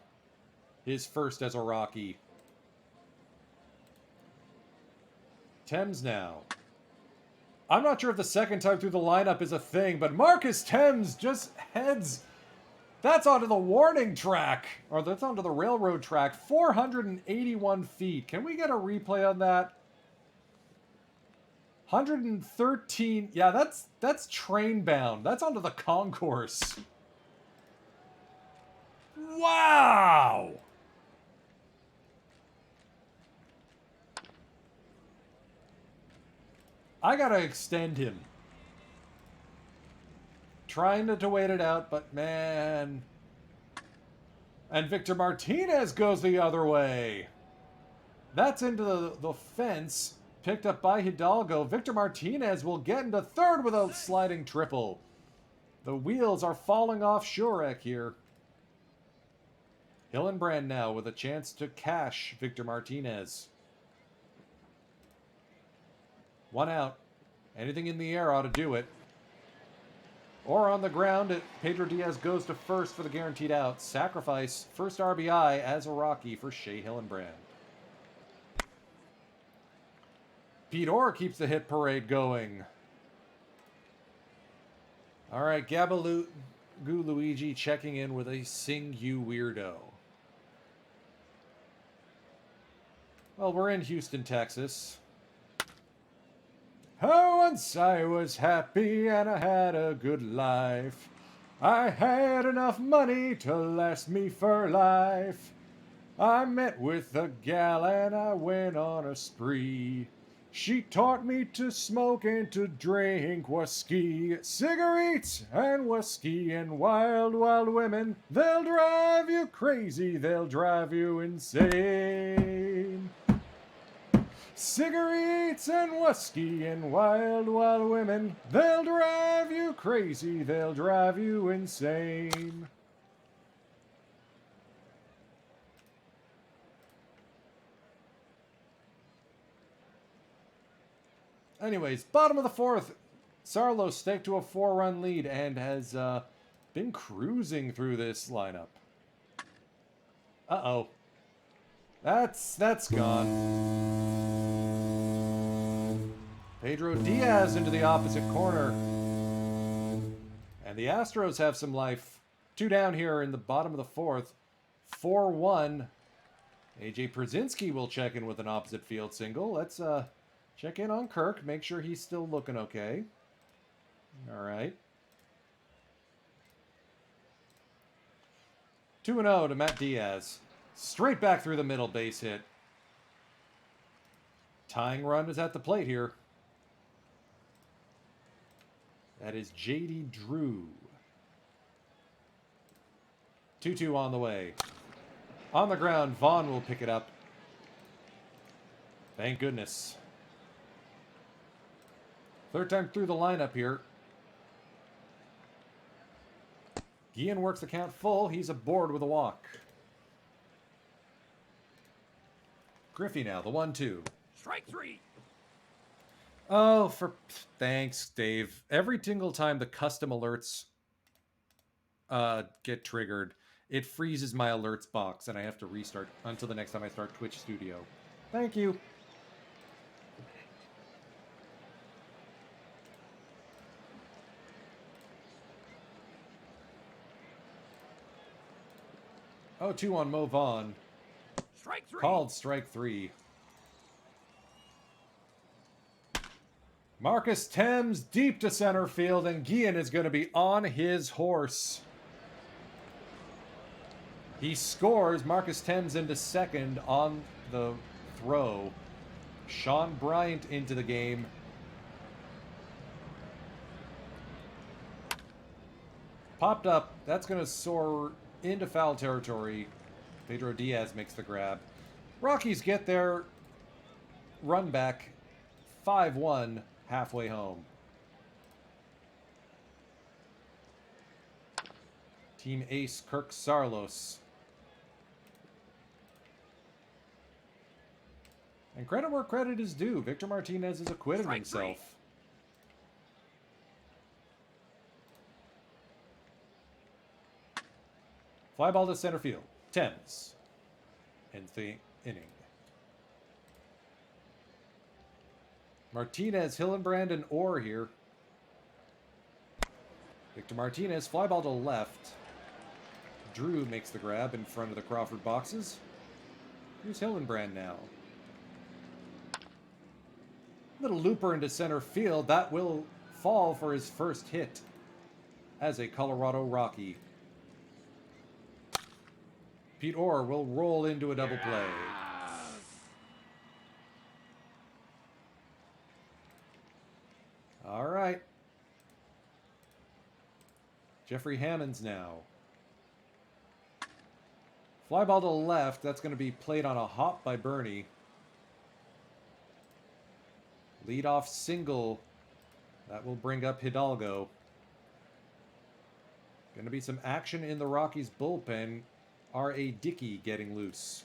His first as a Rocky. Thames now. I'm not sure if the second time through the lineup is a thing, but Marcus Thames just heads. That's onto the warning track. Or that's onto the railroad track. 481 feet. Can we get a replay on that? 113. Yeah, that's train bound. That's onto the concourse. Wow! I gotta extend him. Trying to wait it out, but man. And Victor Martinez goes the other way. That's into the fence. Picked up by Hidalgo. Victor Martinez will get into third with a sliding triple. The wheels are falling off Shurek here. Hillenbrand now with a chance to cash Victor Martinez. One out. Anything in the air ought to do it. Or on the ground, Pedro Diaz goes to first for the guaranteed out. Sacrifice, first RBI as a Rocky for Shea Hillenbrand. Pete Orr keeps the hit parade going. All right, Gabaloo Luigi checking in with a Sing You Weirdo. Well, we're in Houston, Texas. Oh, once I was happy and I had a good life. I had enough money to last me for life. I met with a gal and I went on a spree. She taught me to smoke and to drink whiskey, cigarettes and whiskey and wild, wild women. They'll drive you crazy, they'll drive you insane. Cigarettes and whiskey and wild, wild women. They'll drive you crazy, they'll drive you insane. Anyways, bottom of the fourth. Sarlo staked to a 4-run lead and has been cruising through this lineup. Uh-oh. That's gone. Pedro Diaz into the opposite corner. And the Astros have some life. 2 down here in the bottom of the fourth. 4-1. AJ Przinsky will check in with an opposite field single. Let's check in on Kirk. Make sure he's still looking okay. All right. 2-0 to Matt Diaz. Straight back through the middle, base hit. Tying run is at the plate here. That is J.D. Drew. 2-2 on the way. On the ground, Vaughn will pick it up. Thank goodness. Third time through the lineup here. Guillen works the count full. He's aboard with a walk. Griffey now, the 1-2. Strike 3. Oh, thanks, Dave. Every single time the custom alerts get triggered, it freezes my alerts box, and I have to restart until the next time I start Twitch Studio. Thank you. Oh, 2 on Move On. Strike 3. Called strike 3. Marcus Thames deep to center field, and Guillen is going to be on his horse. He scores. Marcus Thames into second on the throw. Sean Bryant into the game. Popped up. That's going to soar into foul territory. Pedro Diaz makes the grab. Rockies get their run back 5-1 halfway home. Team ace Kirk Saarloos. And credit where credit is due. Victor Martinez has acquitted himself. Fly ball to center field. Thames ends the inning. Martinez, Hillenbrand, and Orr here. Victor Martinez, fly ball to left. Drew makes the grab in front of the Crawford boxes. Here's Hillenbrand now. Little looper into center field. That will fall for his first hit as a Colorado Rocky. Pete Orr will roll into a double play. All right. Jeffrey Hammonds now. Fly ball to left. That's going to be played on a hop by Bernie. Leadoff single. That will bring up Hidalgo. Going to be some action in the Rockies bullpen. R.A. Dickey getting loose.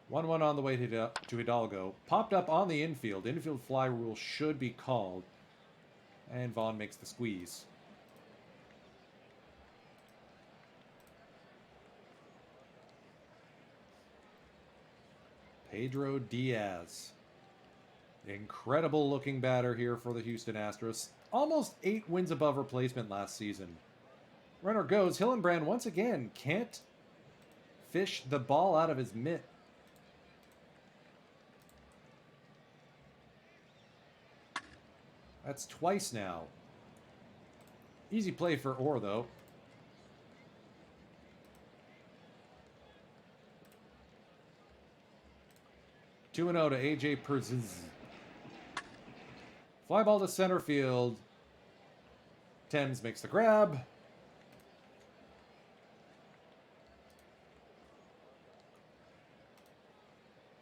One on the way to Hidalgo. Popped up on the infield. Infield fly rule should be called. And Vaughn makes the squeeze. Pedro Diaz. Incredible looking batter here for the Houston Astros. Almost 8 wins above replacement last season. Runner goes. Hillenbrand once again can't fish the ball out of his mitt. That's twice now. Easy play for Orr, though. Two 2-0 to A.J. Perziz. Fly ball to center field. Thames makes the grab.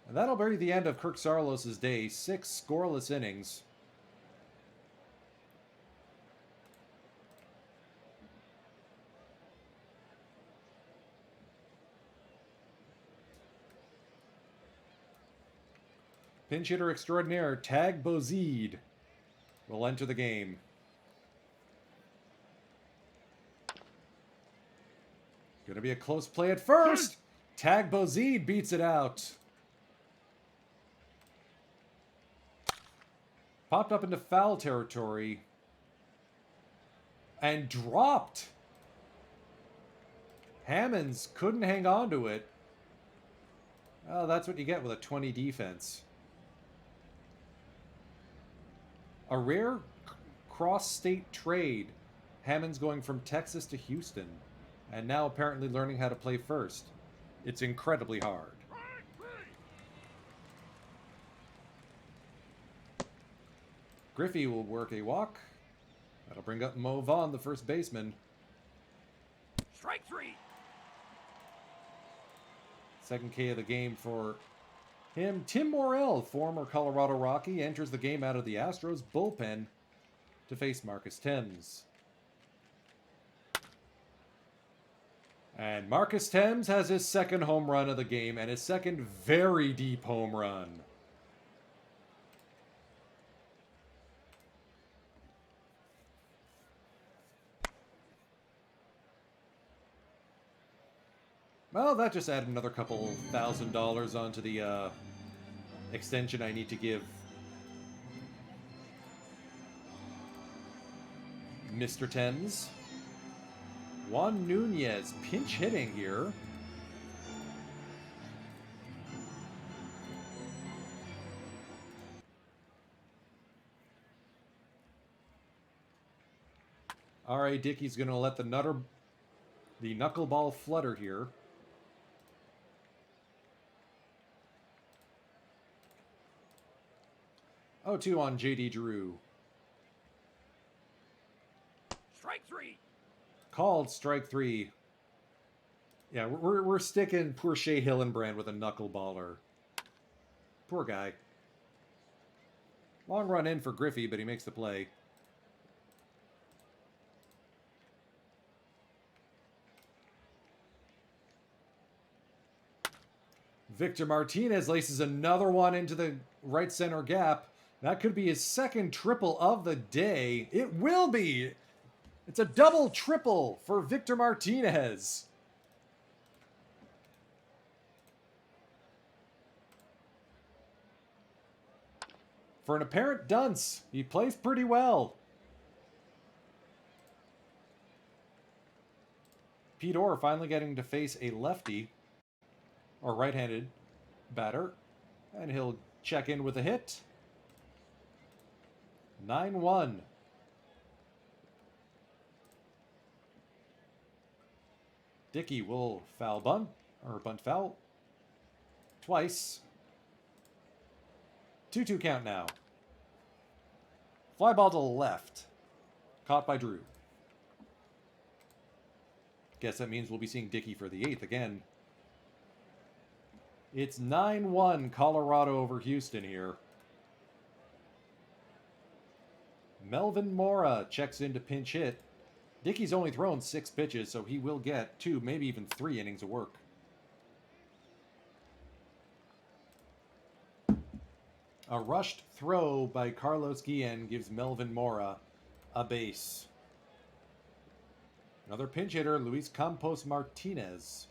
And that'll be the end of Kirk Saarloos' day. 6 scoreless innings. Pinch hitter extraordinaire Tag Bozide will enter the game. Gonna be a close play at first. Tag Bozide beats it out. Popped up into foul territory. And dropped. Hammonds couldn't hang on to it. Oh, that's what you get with a 20 defense. A rare cross-state trade. Hammonds going from Texas to Houston. And now apparently learning how to play first. It's incredibly hard. Griffey will work a walk. That'll bring up Mo Vaughn, the first baseman. Strike 3. Second K of the game for him. Tim Morrell, former Colorado Rocky, enters the game out of the Astros bullpen to face Marcus Thames. And Marcus Thames has his second home run of the game and his second very deep home run. Well, that just added another couple $1,000 onto the extension I need to give Mr. Thames. Juan Nunez pinch hitting here. All right, Dickey's going to let the knuckleball flutter here. 0-2 on JD Drew. Strike three. Called strike three. Yeah, we're sticking poor Shea Hillenbrand with a knuckleballer. Poor guy. Long run in for Griffey, but he makes the play. Victor Martinez laces another one into the right center gap. That could be his second triple of the day. It will be. It's a double triple for Victor Martinez. For an apparent dunce, he plays pretty well. Pete Orr finally getting to face a lefty, or right-handed batter, and he'll check in with a hit. 9-1. Dickey will foul bunt, or bunt foul, twice. 2-2 count now. Fly ball to the left. Caught by Drew. Guess that means we'll be seeing Dickey for the 8th again. It's 9-1 Colorado over Houston here. Melvin Mora checks in to pinch hit. Dickey's only thrown 6 pitches, so he will get 2, maybe even 3 innings of work. A rushed throw by Carlos Guillen gives Melvin Mora a base. Another pinch hitter, Luis Campos Martinez.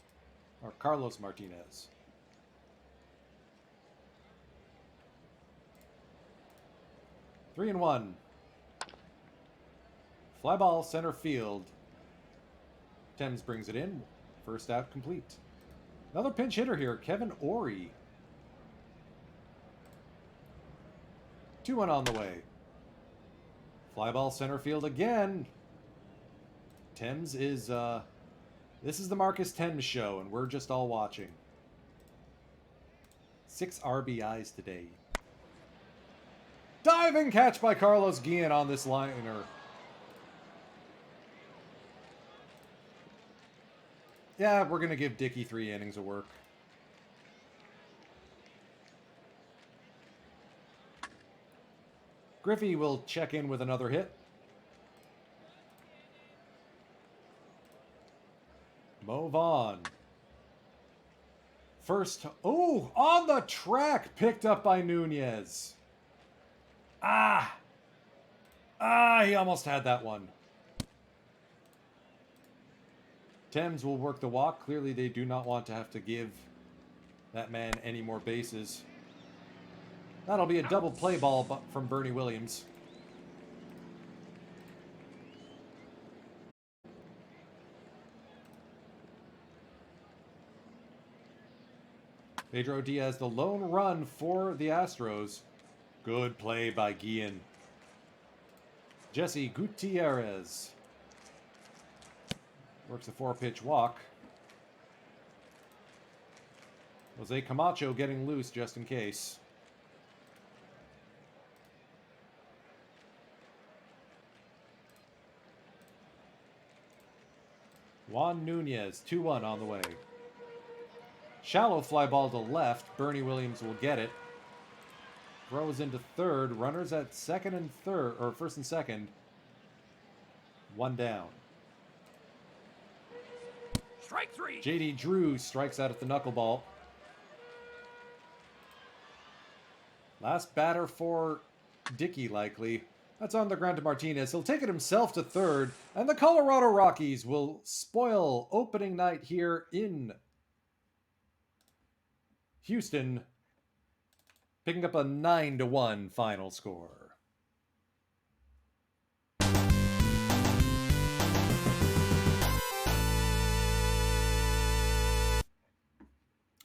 Or Carlos Martinez. Three and one. Fly ball center field. Thames brings it in. First out complete. Another pinch hitter here, Kevin Ory. 2-1 on the way. Fly ball center field again. Thames is, this is the Marcus Thames show, and we're just all watching. 6 RBIs today. Diving catch by Carlos Guillen on this liner. Yeah, we're going to give Dickey 3 innings of work. Griffey will check in with another hit. Move on. First, oh, on the track, picked up by Nunez. He almost had that one. Thames will work the walk. Clearly, they do not want to have to give that man any more bases. That'll be a double play ball from Bernie Williams. Pedro Diaz, the lone run for the Astros. Good play by Guillen. Jesse Gutierrez works a 4-pitch walk. Jose Camacho getting loose just in case. Juan Nunez, 2-1 on the way. Shallow fly ball to left. Bernie Williams will get it. Throws into third. Runners at second and third, or first and second. 1 down. Strike three. JD Drew strikes out at the knuckleball. Last batter for Dickey, likely. That's on the ground to Martinez. He'll take it himself to third, and the Colorado Rockies will spoil opening night here in Houston, picking up a 9-1 final score.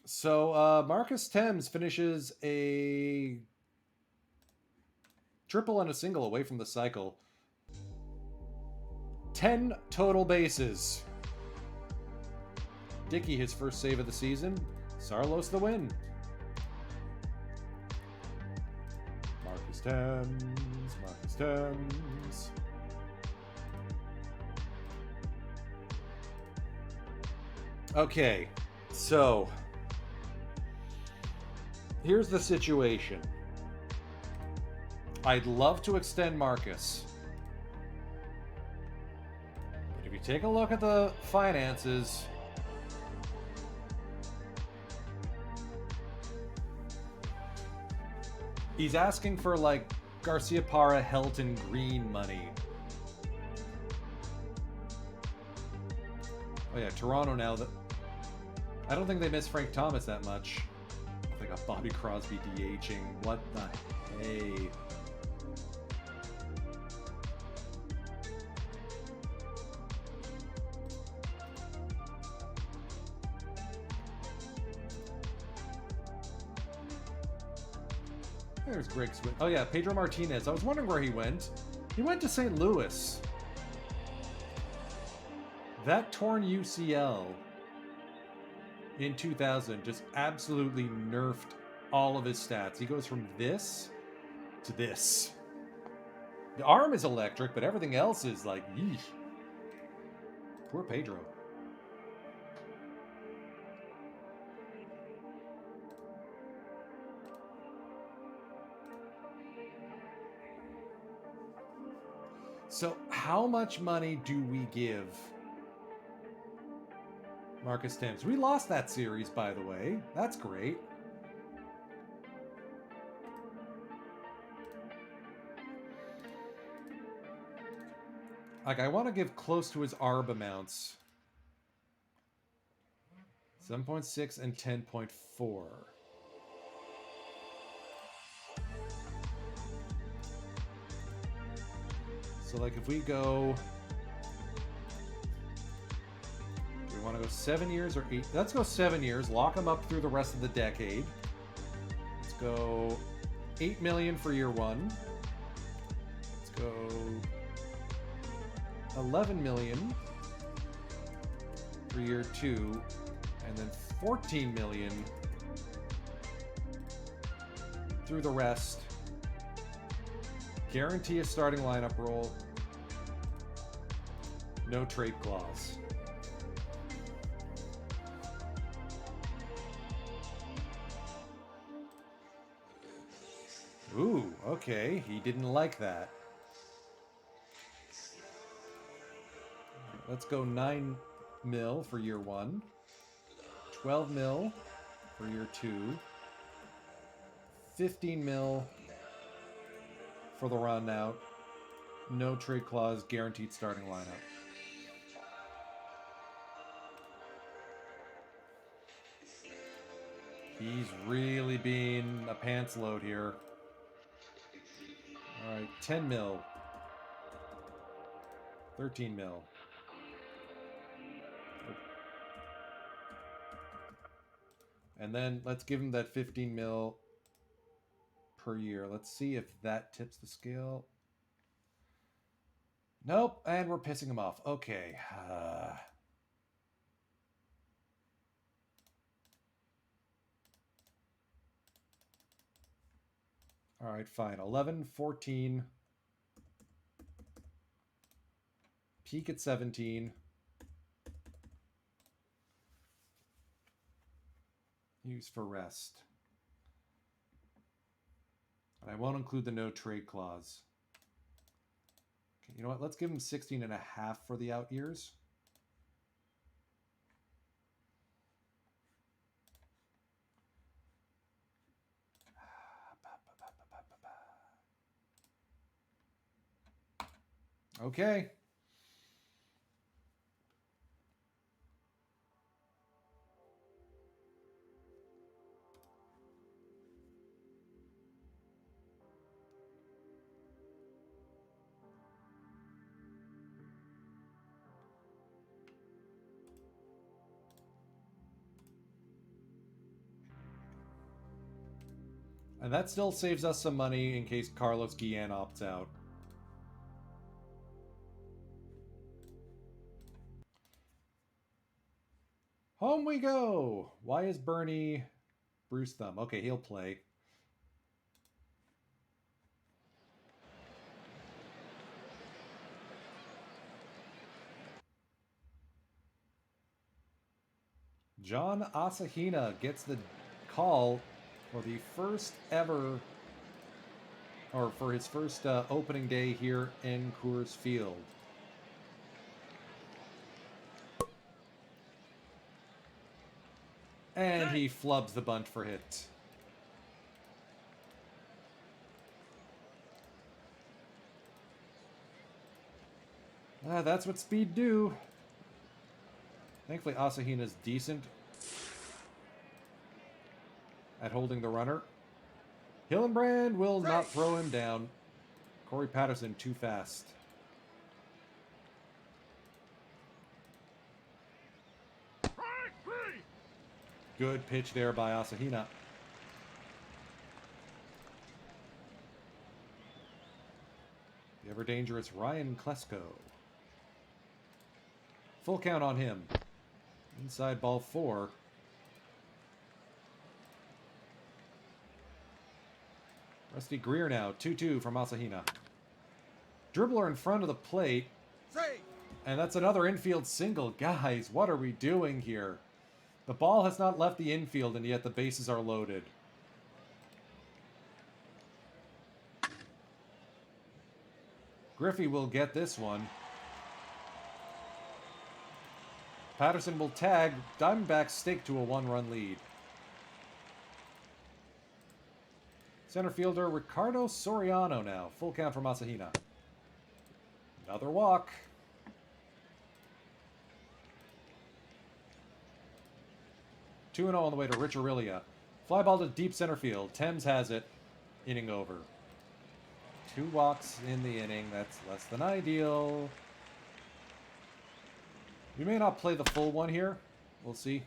So Marcus Thames finishes a triple and a single away from the cycle. 10 total bases. Dickey, his first save of the season. Sarlos the win. Marcus Thames, Marcus Thames. Okay, so here's the situation. I'd love to extend Marcus. But if you take a look at the finances, he's asking for like Garcia Parra, Helton, Green money. Oh yeah, Toronto now. I don't think they miss Frank Thomas that much. They got Bobby Crosby DHing. What the hey? There's Greg Swin. Oh yeah, Pedro Martinez. I was wondering where he went. He went to St. Louis. That torn UCL in 2000 just absolutely nerfed all of his stats. He goes from this to this. The arm is electric, but everything else is like, yeesh. Poor Pedro. So how much money do we give Marcus Thames? We lost that series, by the way. That's great. Like, I want to give close to his ARB amounts. 7.6 and 10.4. So, like, if we go... Do we want to go 7 years or 8? Let's go 7 years. Lock him up through the rest of the decade. Let's go 8 million for year one. Let's go 11 million for year two. And then 14 million through the rest. Guarantee a starting lineup role. No trade clause. Ooh, okay. He didn't like that. Let's go 9 mil for year one. 12 mil for year two. 15 mil for the run out. No trade clause, guaranteed starting lineup. He's really being a pants load here. All right, 10 mil. 13 mil. And then let's give him that 15 mil per year. Let's see if that tips the scale. Nope, and we're pissing him off. Okay. All right, fine. 11, 14. Peak at 17. Use for rest. And I won't include the no trade clause. Okay, you know what? Let's give him 16 and a half for the out years. Okay. And that still saves us some money in case Carlos Guillen opts out. Home we go! Why is Bernie Bruce Thumb? Okay, he'll play. John Asahina gets the call for the first ever, or for his first opening day here in Coors Field. And he flubs the bunt for hit. That's what speed do. Thankfully, Asahina's decent at holding the runner. Hillenbrand will not throw him down. Corey Patterson too fast. Good pitch there by Asahina. The ever dangerous Ryan Klesko. Full count on him. Inside ball 4. Rusty Greer now. 2-2 from Asahina. Dribbler in front of the plate. And that's another infield single. Guys, what are we doing here? The ball has not left the infield, and yet the bases are loaded. Griffey will get this one. Patterson will tag. Diamondbacks stake to a 1-run lead. Center fielder Ricardo Soriano now. Full count from Asahina. Another walk. 2-0 on the way to Rich Aurelia. Fly ball to deep center field. Thames has it. Inning over. 2 walks in the inning. That's less than ideal. We may not play the full one here. We'll see.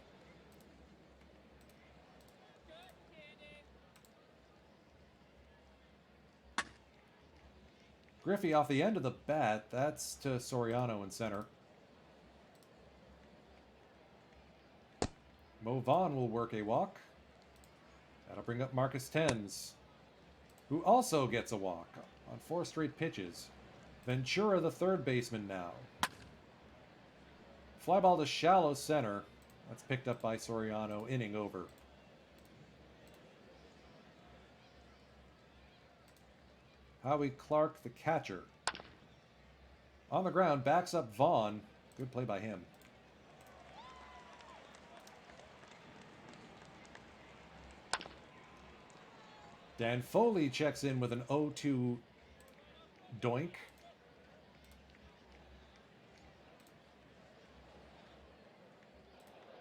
Griffey off the end of the bat. That's to Soriano in center. Mo Vaughn will work a walk. That'll bring up Marcus Thames, who also gets a walk on 4 straight pitches. Ventura, the third baseman now. Fly ball to shallow center. That's picked up by Soriano. Inning over. Howie Clark, the catcher. On the ground, backs up Vaughn. Good play by him. Dan Foley checks in with an 0-2 doink.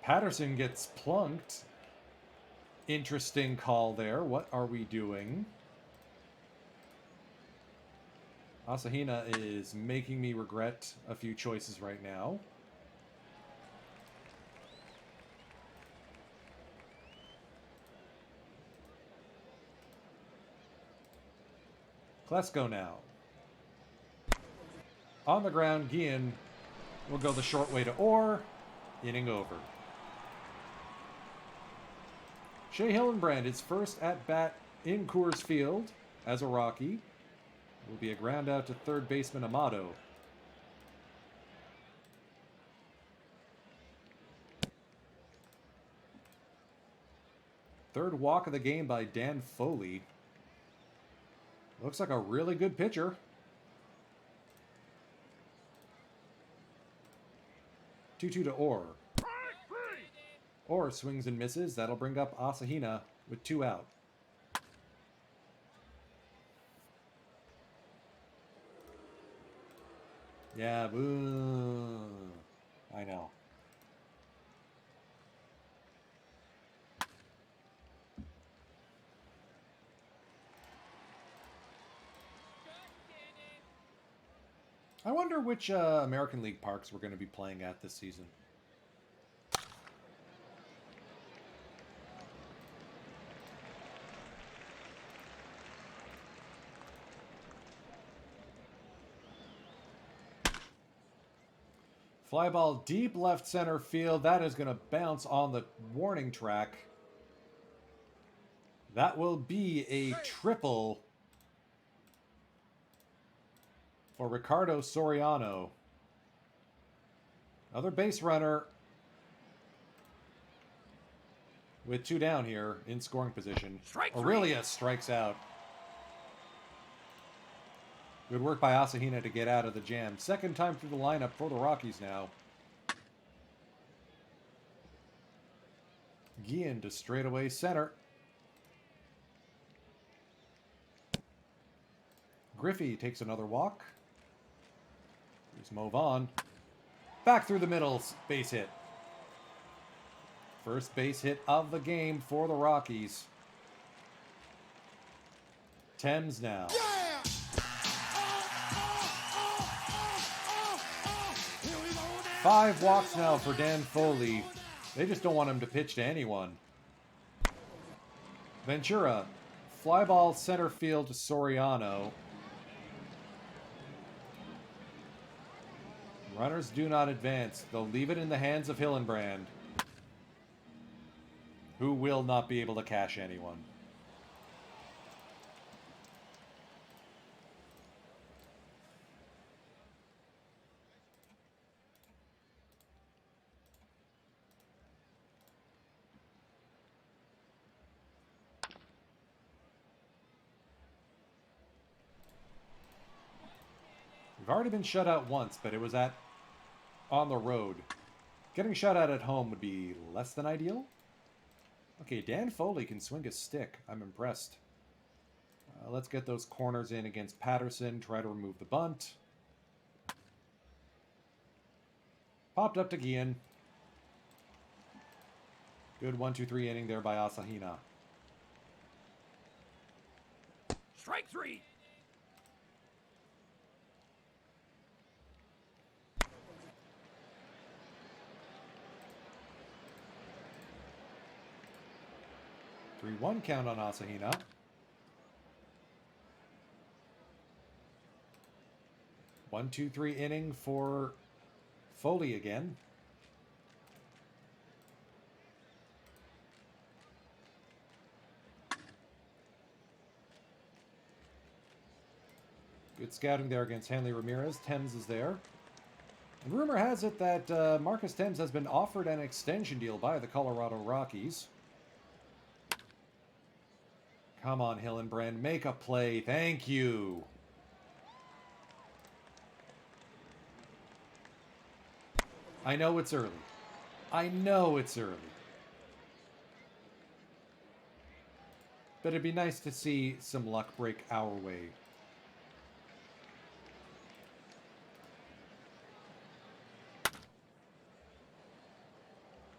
Patterson gets plunked. Interesting call there. What are we doing? Asahina is making me regret a few choices right now. Klesko now. On the ground, Guillen will go the short way to Orr. Inning over. Shea Hillenbrand, his first at-bat in Coors Field as a Rocky. Will be a ground out to third baseman Amato. Third walk of the game by Dan Foley. Looks like a really good pitcher. 2-2 to Orr. Orr swings and misses. That'll bring up Asahina with 2 out. Yeah, boo. I know. I wonder which American League parks we're going to be playing at this season. Fly ball deep left center field. That is going to bounce on the warning track. That will be a triple for Ricardo Soriano. Another base runner with two down here in scoring position. Aurelia strikes out. Good work by Asahina to get out of the jam. Second time through the lineup for the Rockies now. Guillen to straightaway center. Griffey takes another walk. Here's Move on. Back through the middle, base hit. First base hit of the game for the Rockies. Thames now. Yeah! 5 walks now for Dan Foley. They just don't want him to pitch to anyone. Ventura. Fly ball center field to Soriano. Runners do not advance. They'll leave it in the hands of Hillenbrand, who will not be able to cash anyone. We've already been shut out once, but it was on the road. Getting shut out at home would be less than ideal. Okay, Dan Foley can swing a stick. I'm impressed. Let's get those corners in against Patterson. Try to remove the bunt. Popped up to Guillen. Good 1-2-3 inning there by Asahina. Strike 3. One count on Asahina. One, two, three inning for Foley again. Good scouting there against Hanley Ramirez. Thames is there. And rumor has it that Marcus Thames has been offered an extension deal by the Colorado Rockies. Come on, Hillenbrand. Make a play. Thank you. I know it's early. I know it's early. But it'd be nice to see some luck break our way.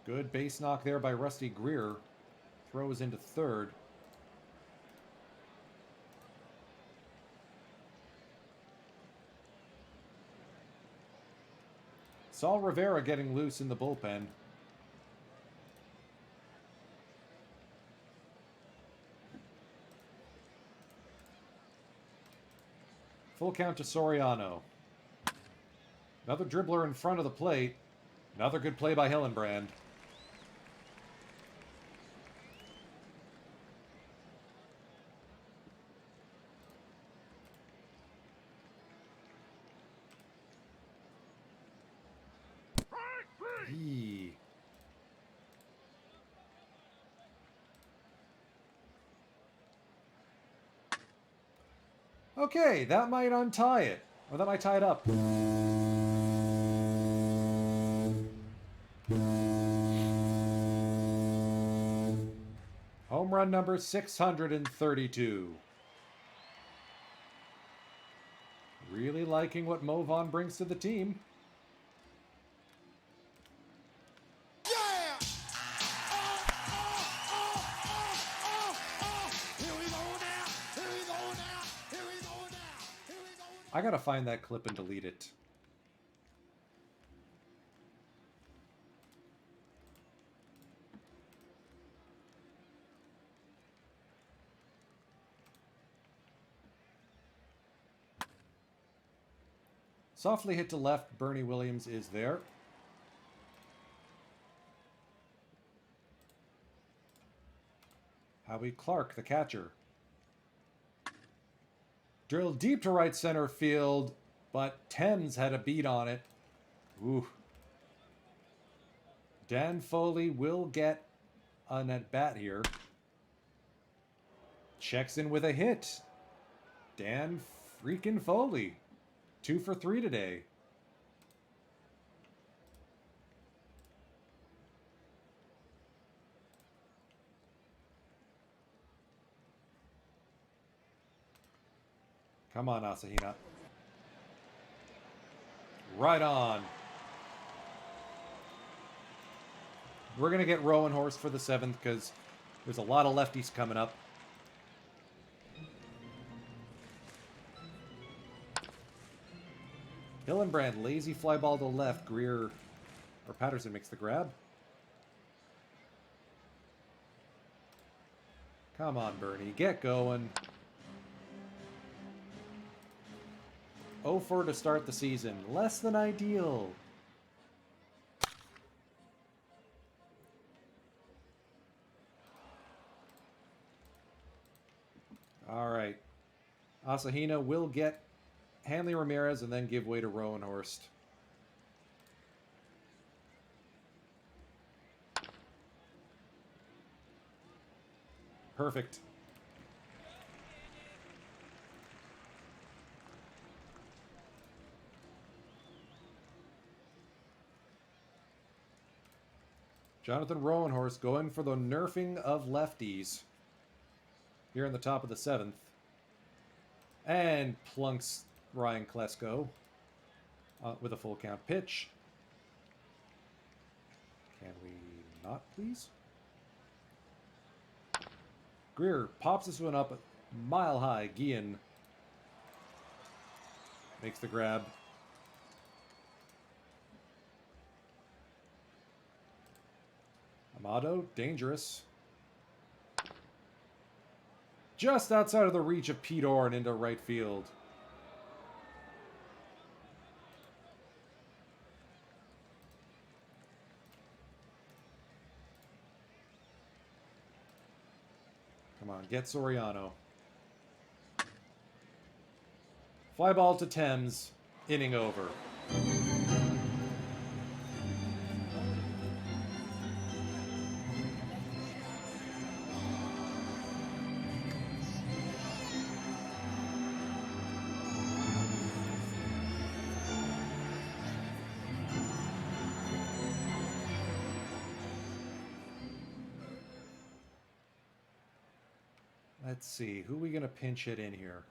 Good base knock there by Rusty Greer. Throws into third. Saul Rivera getting loose in the bullpen. Full count to Soriano. Another dribbler in front of the plate. Another good play by Hillenbrand. Yee. Okay, that might untie it. Or that might tie it up. Home run number 632. Really liking what Movan brings to the team. Yeah! Here we go now! Here we go now! Here we go now! Here we go now! I gotta find that clip and delete it. Softly hit to left, Bernie Williams is there. Howie Clark, the catcher. Drilled deep to right center field, but Thames had a beat on it. Ooh. Dan Foley will get an at-bat here. Checks in with a hit. Dan freaking Foley. 2 for 3 today. Come on, Asahina. Right on. We're going to get Rowan Horse for the 7th because there's a lot of lefties coming up. Hillenbrand, lazy fly ball to left. Greer, or Patterson makes the grab. Come on, Bernie. Get going. 0-4 to start the season. Less than ideal. All right. Asahina will get Hanley Ramirez and then give way to Rowan Horst. Perfect. Jonathan Rowan Horst going for the nerfing of lefties here in the top of the 7th. And plunks Ryan Klesko with a full count pitch. Can we not, please? Greer pops this one up mile high. Guillen makes the grab. Amado, dangerous. Just outside of the reach of Pete Orr and into right field. Come on, get Soriano. Fly ball to Thames. Inning over. Let's see, who are we going to pinch hit in here?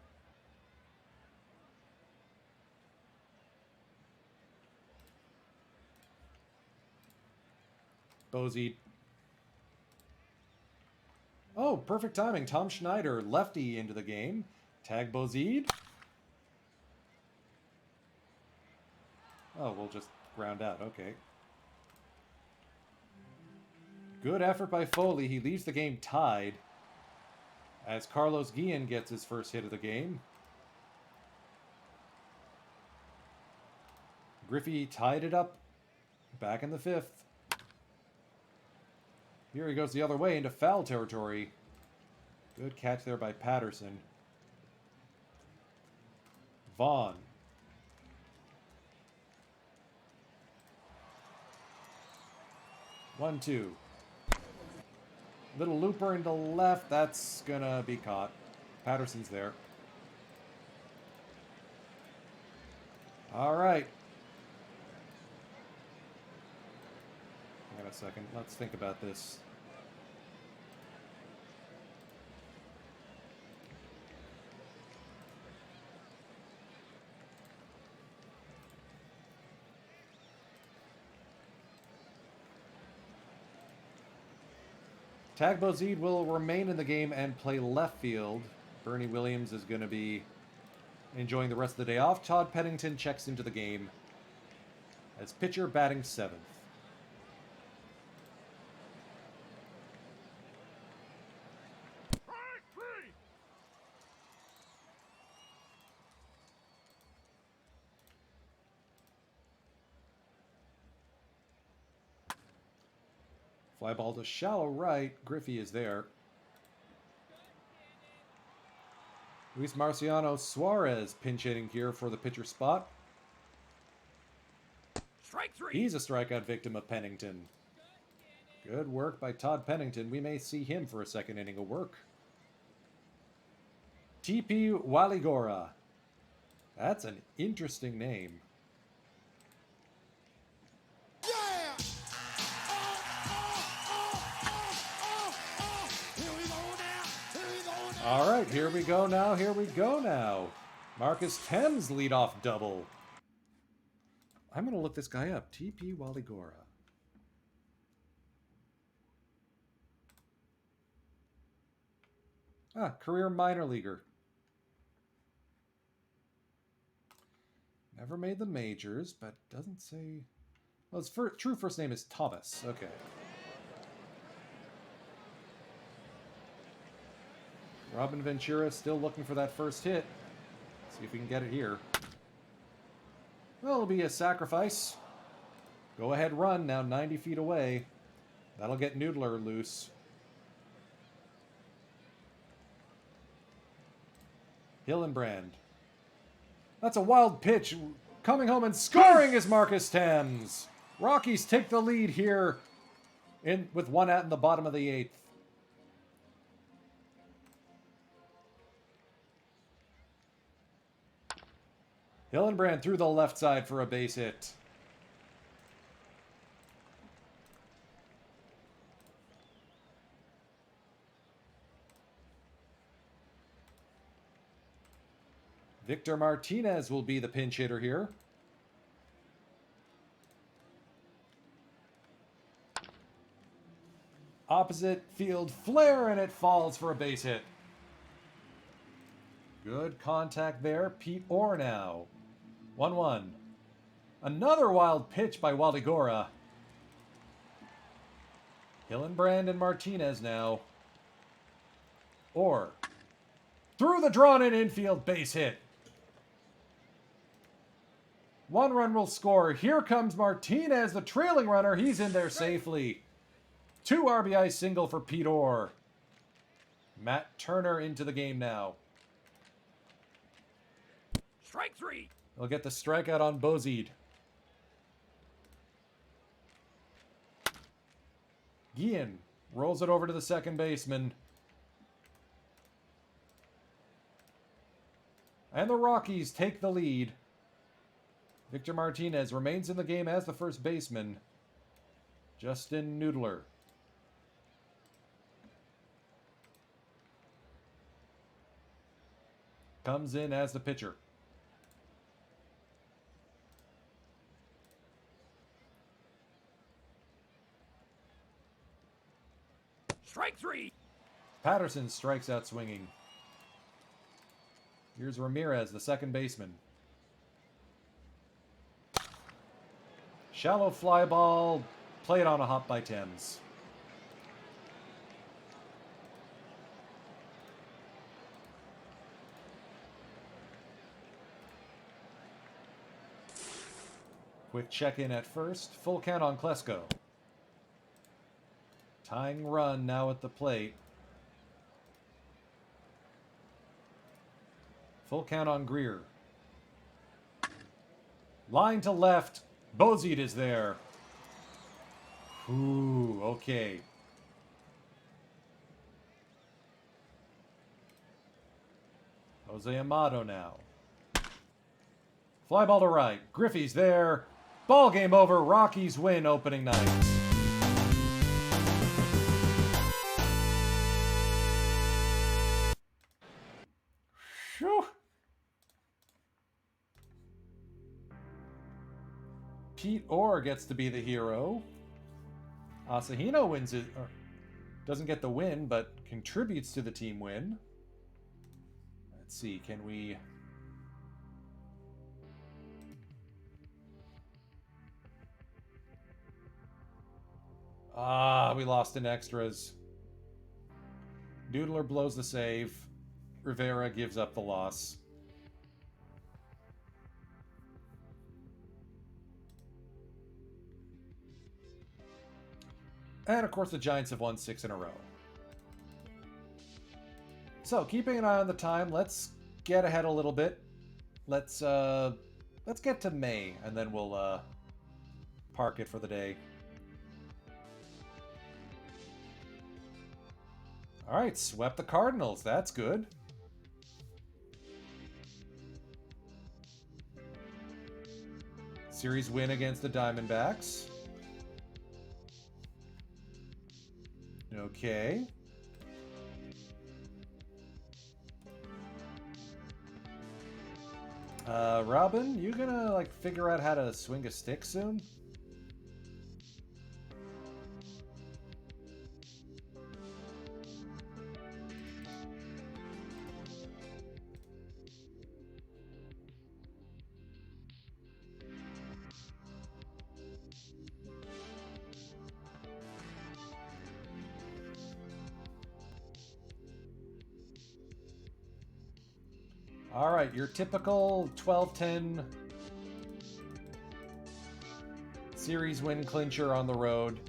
Bozede. Oh, perfect timing. Tom Schneider, lefty into the game. Tag Bozede. Oh, we'll just ground out. Okay. Good effort by Foley. He leaves the game tied as Carlos Guillen gets his first hit of the game. Griffey tied it up back in the 5th. Here he goes the other way into foul territory. Good catch there by Patterson. Vaughn. One, two. Little looper into left. That's gonna be caught. Patterson's there. All right. Hang on a second. Let's think about this. Tag Bozid will remain in the game and play left field. Bernie Williams is going to be enjoying the rest of the day off. Todd Pennington checks into the game as pitcher batting 7th. Fly ball to shallow right. Griffey is there. Luis Marciano Suarez pinch hitting here for the pitcher spot. Strike 3. He's a strikeout victim of Pennington. Good work by Todd Pennington. We may see him for a second inning of work. TP Waligora. That's an interesting name. Yeah! Oh. Here we go now. Here we go now. All right, here we go now. Here we go now. Marcus Thames leadoff double. I'm going to look this guy up. TP Waligora. Career minor leaguer. Never made the majors, but doesn't say... Well, his true first name is Thomas. Okay. Robin Ventura still looking for that first hit. See if we can get it here. Well, it'll be a sacrifice. Go ahead run, now 90 feet away. That'll get Noodler loose. Hillenbrand. That's a wild pitch. Coming home and scoring is Marcus Thames. Rockies take the lead here with 1 out in the bottom of the 8th. Hillenbrand through the left side for a base hit. Victor Martinez will be the pinch hitter here. Opposite field flare, and it falls for a base hit. Good contact there. Pete Orr now. 1-1. Another wild pitch by Waligora. Hillenbrand and Martinez now. Orr. Through the drawn-in infield, base hit. 1 run will score. Here comes Martinez, the trailing runner. He's in there safely. 2 RBI single for Pete Orr. Matt Turner into the game now. Strike 3. He'll get the strikeout on Bozid. Guillen rolls it over to the second baseman. And the Rockies take the lead. Victor Martinez remains in the game as the first baseman. Justin Noodler. Comes in as the pitcher. Strike 3. Patterson strikes out swinging. Here's Ramirez, the second baseman. Shallow fly ball, played on a hop by Thames. Quick check-in at first. Full count on Klesko. Tying run now at the plate. Full count on Greer. Line to left. Bozid is there. Ooh, okay. Jose Amato now. Fly ball to right. Griffey's there. Ball game over. Rockies win opening night. Phew. Pete Orr gets to be the hero. Asahino wins it. Doesn't get the win, but contributes to the team win. Let's see, can we... Ah, we lost in extras. Doodler blows the save. Rivera gives up the loss. And of course the Giants have won 6 in a row. So, keeping an eye on the time, let's get ahead a little bit. Let's get to May, and then we'll park it for the day. Alright, swept the Cardinals. That's good. Series win against the Diamondbacks. Okay. Robin, you gonna, like, figure out how to swing a stick soon? All right, your typical 12-10 series win clincher on the road.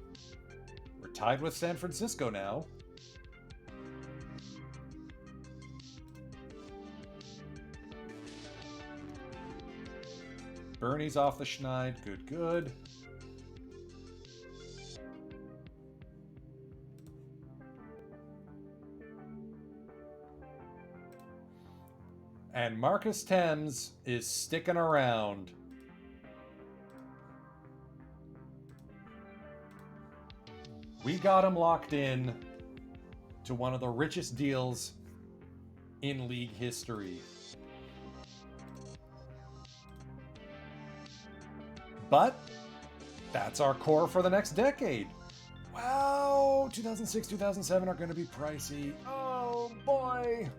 We're tied with San Francisco now. Bernie's off the schneid. Good, good. And Marcus Thames is sticking around. We got him locked in to one of the richest deals in league history. But that's our core for the next decade. Wow, 2006, 2007 are going to be pricey. Oh boy.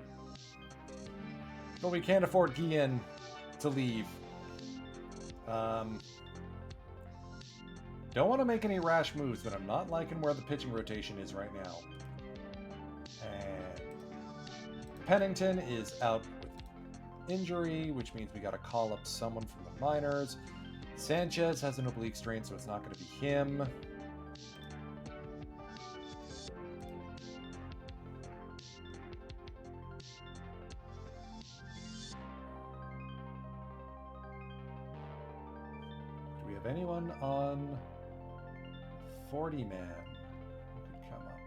But we can't afford Guillen to leave. Don't want to make any rash moves, but I'm not liking where the pitching rotation is right now. And Pennington is out with injury, which means we got to call up someone from the minors. Sanchez has an oblique strain, so it's not going to be him. Anyone on 40-man who could come up?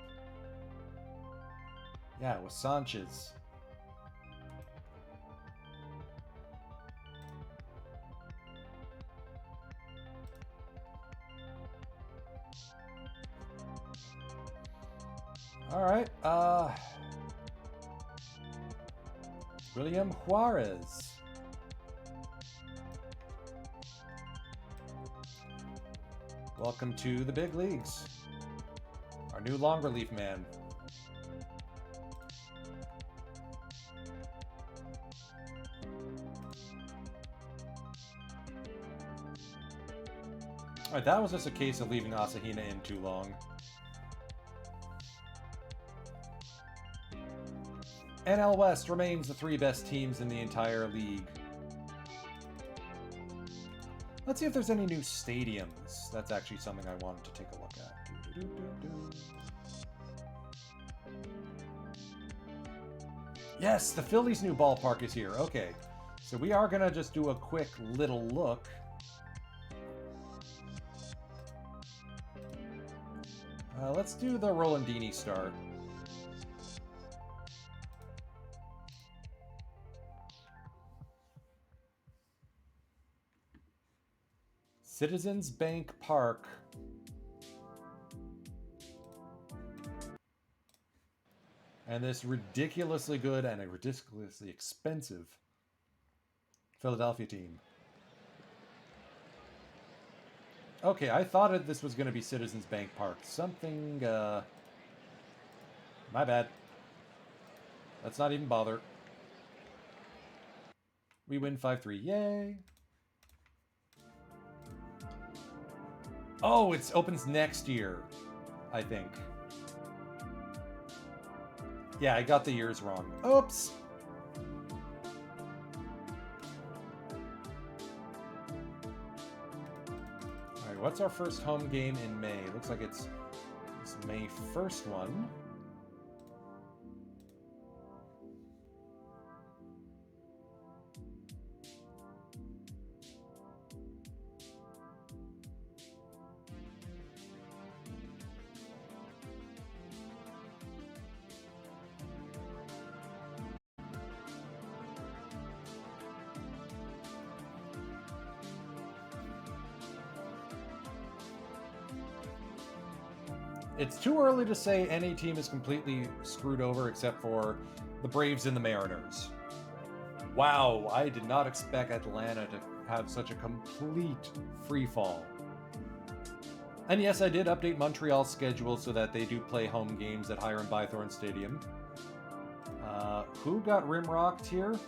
Yeah, it was Sanchez. All right. William Juarez. Welcome to the big leagues. Our new long relief man. Alright, that was just a case of leaving Asahina in too long. NL West remains the 3 best teams in the entire league. Let's see if there's any new stadiums. That's actually something I wanted to take a look at. Yes, the Phillies' new ballpark is here. Okay, so we are going to just do a quick little look. Let's do the Rolandini start. Citizens Bank Park. And this ridiculously good and a ridiculously expensive Philadelphia team. Okay, I thought this was going to be Citizens Bank Park. Something My bad. Let's not even bother. We win 5-3. Yay! Oh, it opens next year, I think. Yeah, I got the years wrong. Oops! Alright, what's our first home game in May? Looks like it's May 1st one. It's too early to say any team is completely screwed over except for the Braves and the Mariners. Wow, I did not expect Atlanta to have such a complete free fall. And yes, I did update Montreal's schedule so that they do play home games at Hiram Bythorn Stadium. Who got rimrocked here?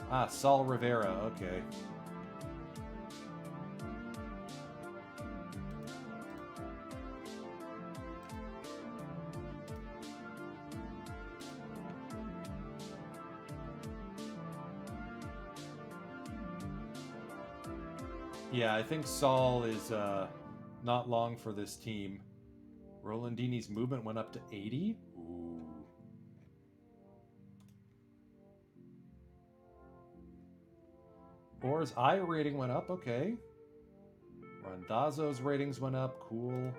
Ah, Saul Rivera, okay. Yeah, I think Saul is not long for this team. Rolandini's movement went up to 80? Ooh. Orr's I rating went up, okay. Randazzo's ratings went up, cool.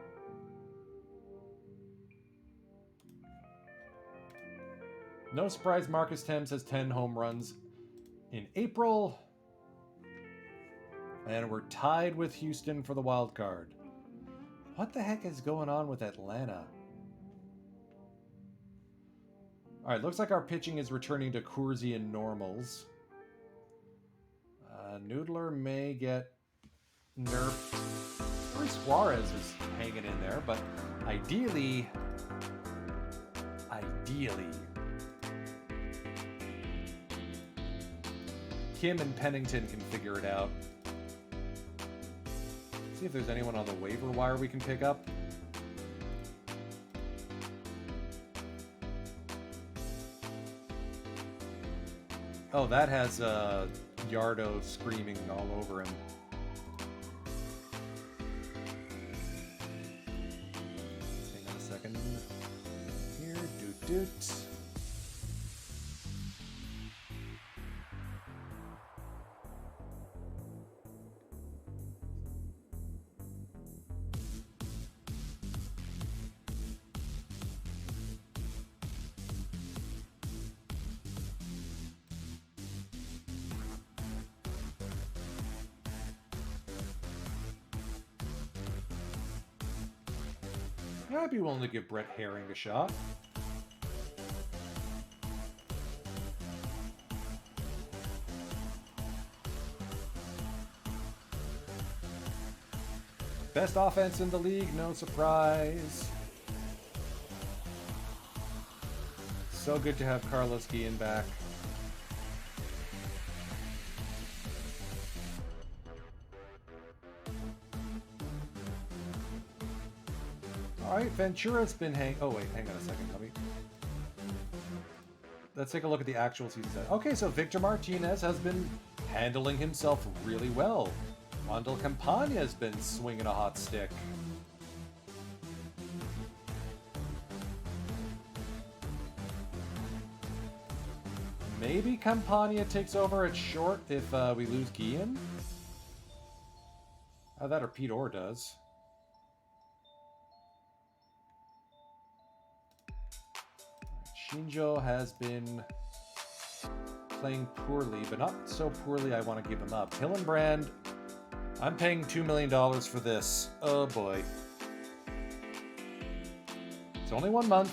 No surprise, Marcus Thames has 10 home runs in April. And we're tied with Houston for the wild card. What the heck is going on with Atlanta? Alright, looks like our pitching is returning to Coursian normals. Noodler may get nerfed. Luis Suarez is hanging in there, but ideally... Kim and Pennington can figure it out. See if there's anyone on the waiver wire we can pick up. Oh, that has Yardo screaming all over him. Hang on a second. Here, doot. I'd be willing to give Brett Herring a shot. Best offense in the league, no surprise. So good to have Carlos Guillen back. Alright, Ventura's been oh wait, hang on a second, let's take a look at the actual season set. Okay, so Victor Martinez has been handling himself really well. Wandel Campagna has been swinging a hot stick. Maybe Campagna takes over at short if we lose Guillen? That or Pete Orr does. Shinjo has been playing poorly, but not so poorly I want to give him up. Hillenbrand, I'm paying $2 million for this. Oh boy. It's only 1 month.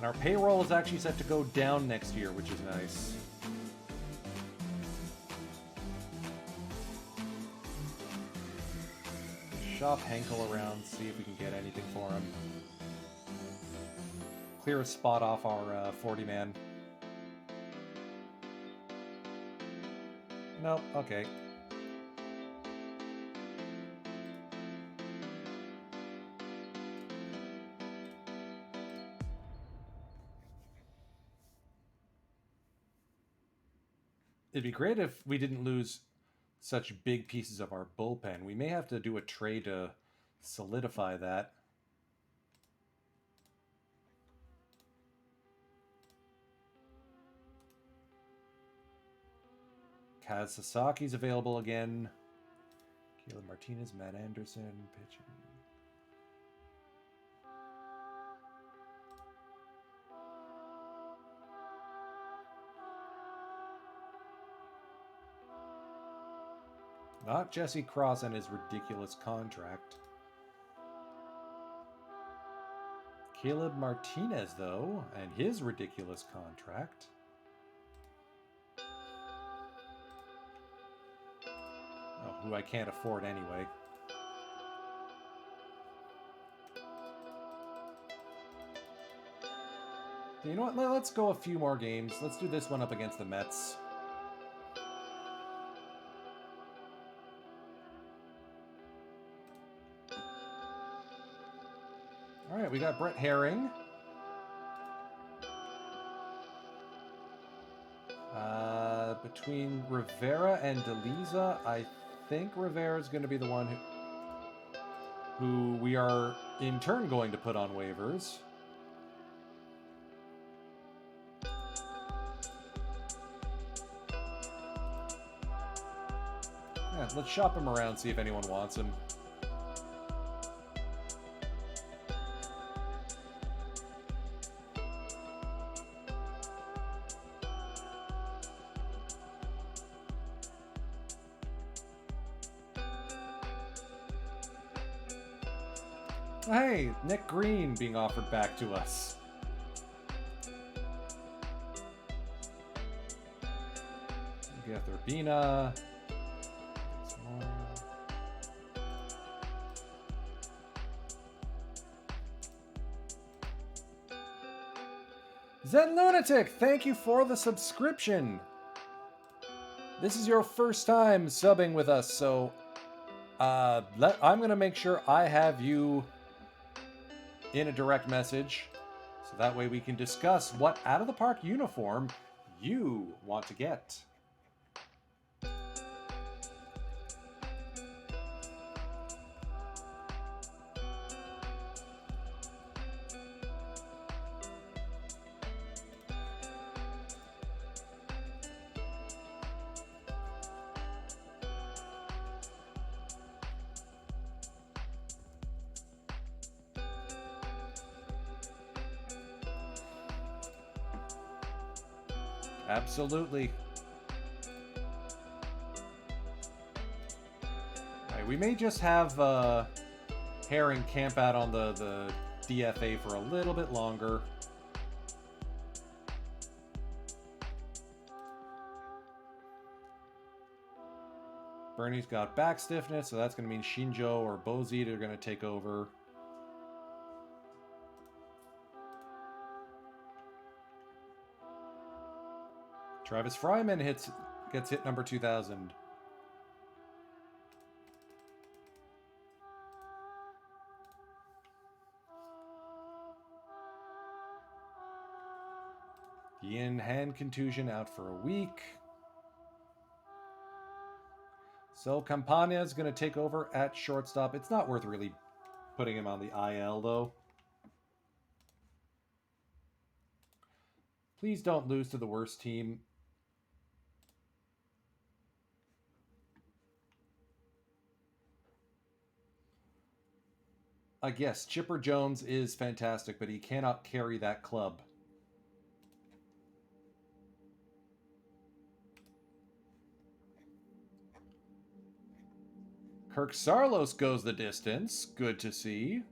And our payroll is actually set to go down next year, which is nice. Shop Henkel around, see if we can get anything for him. Clear a spot off our 40-man. Nope, okay. It'd be great if we didn't lose such big pieces of our bullpen. We may have to do a trade to solidify that. Kaz Sasaki's available again. Caleb Martinez, Matt Anderson, pitching. Not Jesse Cross and his ridiculous contract. Caleb Martinez, though, and his ridiculous contract. Oh, who I can't afford anyway. You know what? Let's go a few more games. Let's do this one up against the Mets. All right, we got Brett Herring. Between Rivera and DeLiza, I think Rivera is going to be the one who we are in turn going to put on waivers. Yeah, let's shop him around, see if anyone wants him. Hey, Nick Green being offered back to us. We got Urbina. Zen Lunatic, thank you for the subscription. This is your first time subbing with us, so I'm going to make sure I have you in a direct message, so that way we can discuss what out of the park uniform you want to get. Absolutely. Alright, we may just have Herring camp out on the DFA for a little bit longer. Bernie's got back stiffness, so that's going to mean Shinjo or Bozi are going to take over. Travis Fryman gets hit number 2000. Ian hand contusion out for a week. So Campagna is going to take over at shortstop. It's not worth really putting him on the IL, though. Please don't lose to the worst team. I guess Chipper Jones is fantastic, but he cannot carry that club. Kirk Sarlos goes the distance. Good to see.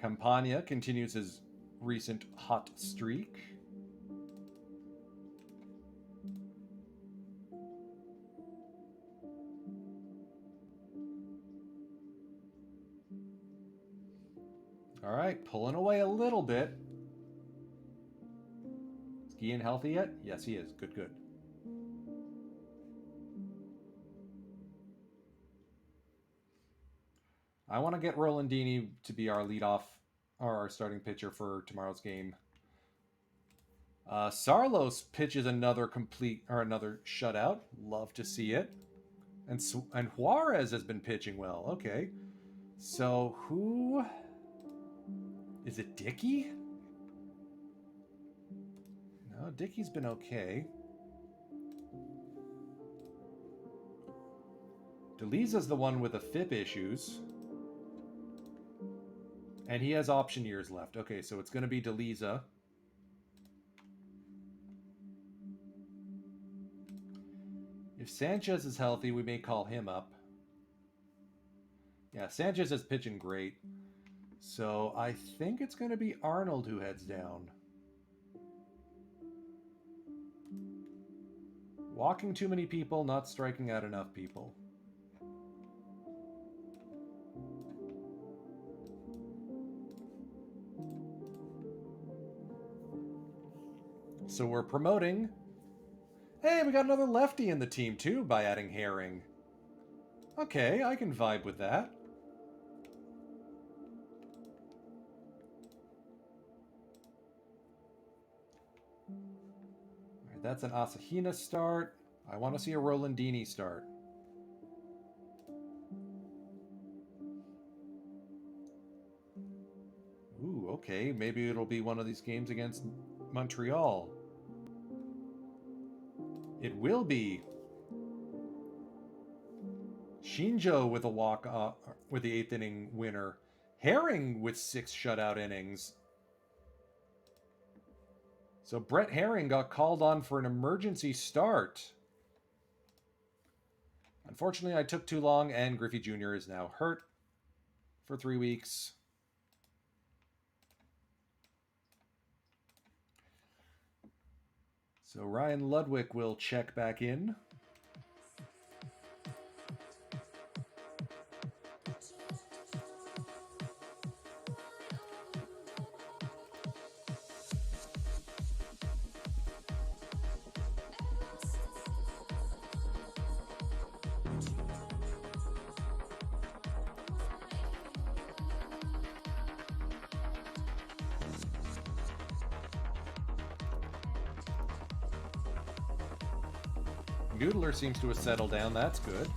Campagna continues his recent hot streak. All right, pulling away a little bit. Is Guillen healthy yet? Yes, he is. Good, good. I want to get Rolandini to be our leadoff or our starting pitcher for tomorrow's game. Sarlos pitches another shutout. Love to see it. And Juarez has been pitching well. Okay. So who is it? Dickey? No, Dickey's been okay. DeLiza's the one with the FIP issues. And he has option years left. Okay, so it's going to be DeLiza. If Sanchez is healthy, we may call him up. Yeah, Sanchez is pitching great. So I think it's going to be Arnold who heads down. Walking too many people, not striking out enough people. So we're promoting. Hey, we got another lefty in the team too by adding Herring. Okay, I can vibe with that. All right, that's an Asahina start. I want to see a Rolandini start. Ooh, okay. Maybe it'll be one of these games against Montreal. It will be. Shinjo with a walk with the 8th inning winner. Herring with 6 shutout innings. So Brett Herring got called on for an emergency start. Unfortunately, I took too long, and Griffey Jr. is now hurt for 3 weeks. So Ryan Ludwig will check back in. Noodler seems to have settled down. That's good.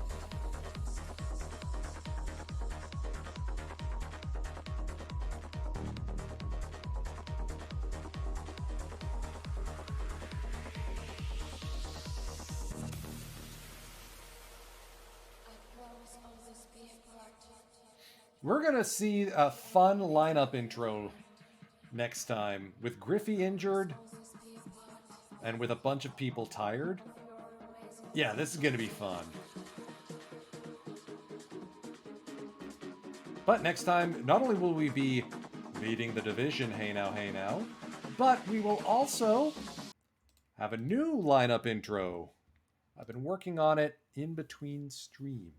We're going to see a fun lineup intro next time with Griffey injured and with a bunch of people tired. Yeah, this is going to be fun. But next time, not only will we be leading the division, hey now, but we will also have a new lineup intro. I've been working on it in between streams.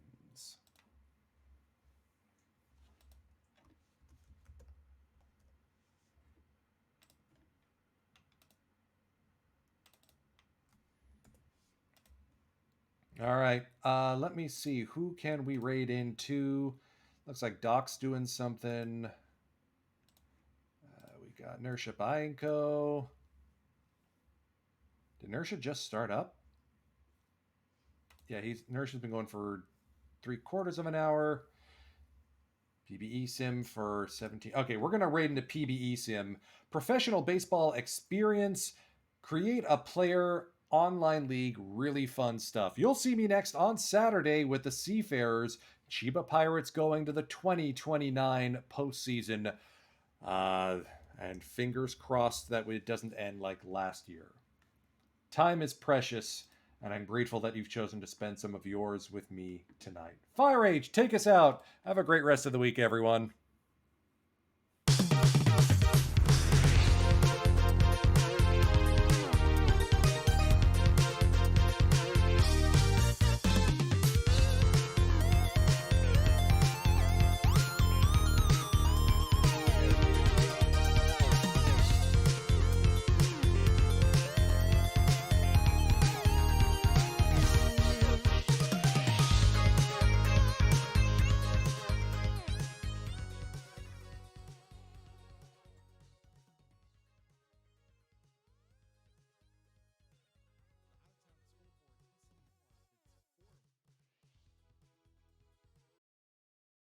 All right, let me see. Who can we raid into? Looks like Doc's doing something. We got Nersha Bayenko. Did Nersha just start up? Yeah, Nersha's been going for 3/4 of an hour. PBE Sim for 17. Okay, we're going to raid into PBE Sim. Professional baseball experience. Create a player online league. Really fun stuff. You'll see me next on Saturday with the Seafarers. Chiba Pirates going to the 2029 postseason. And fingers crossed that it doesn't end like last year. Time is precious, and I'm grateful that you've chosen to spend some of yours with me tonight. Firage, take us out. Have a great rest of the week, everyone.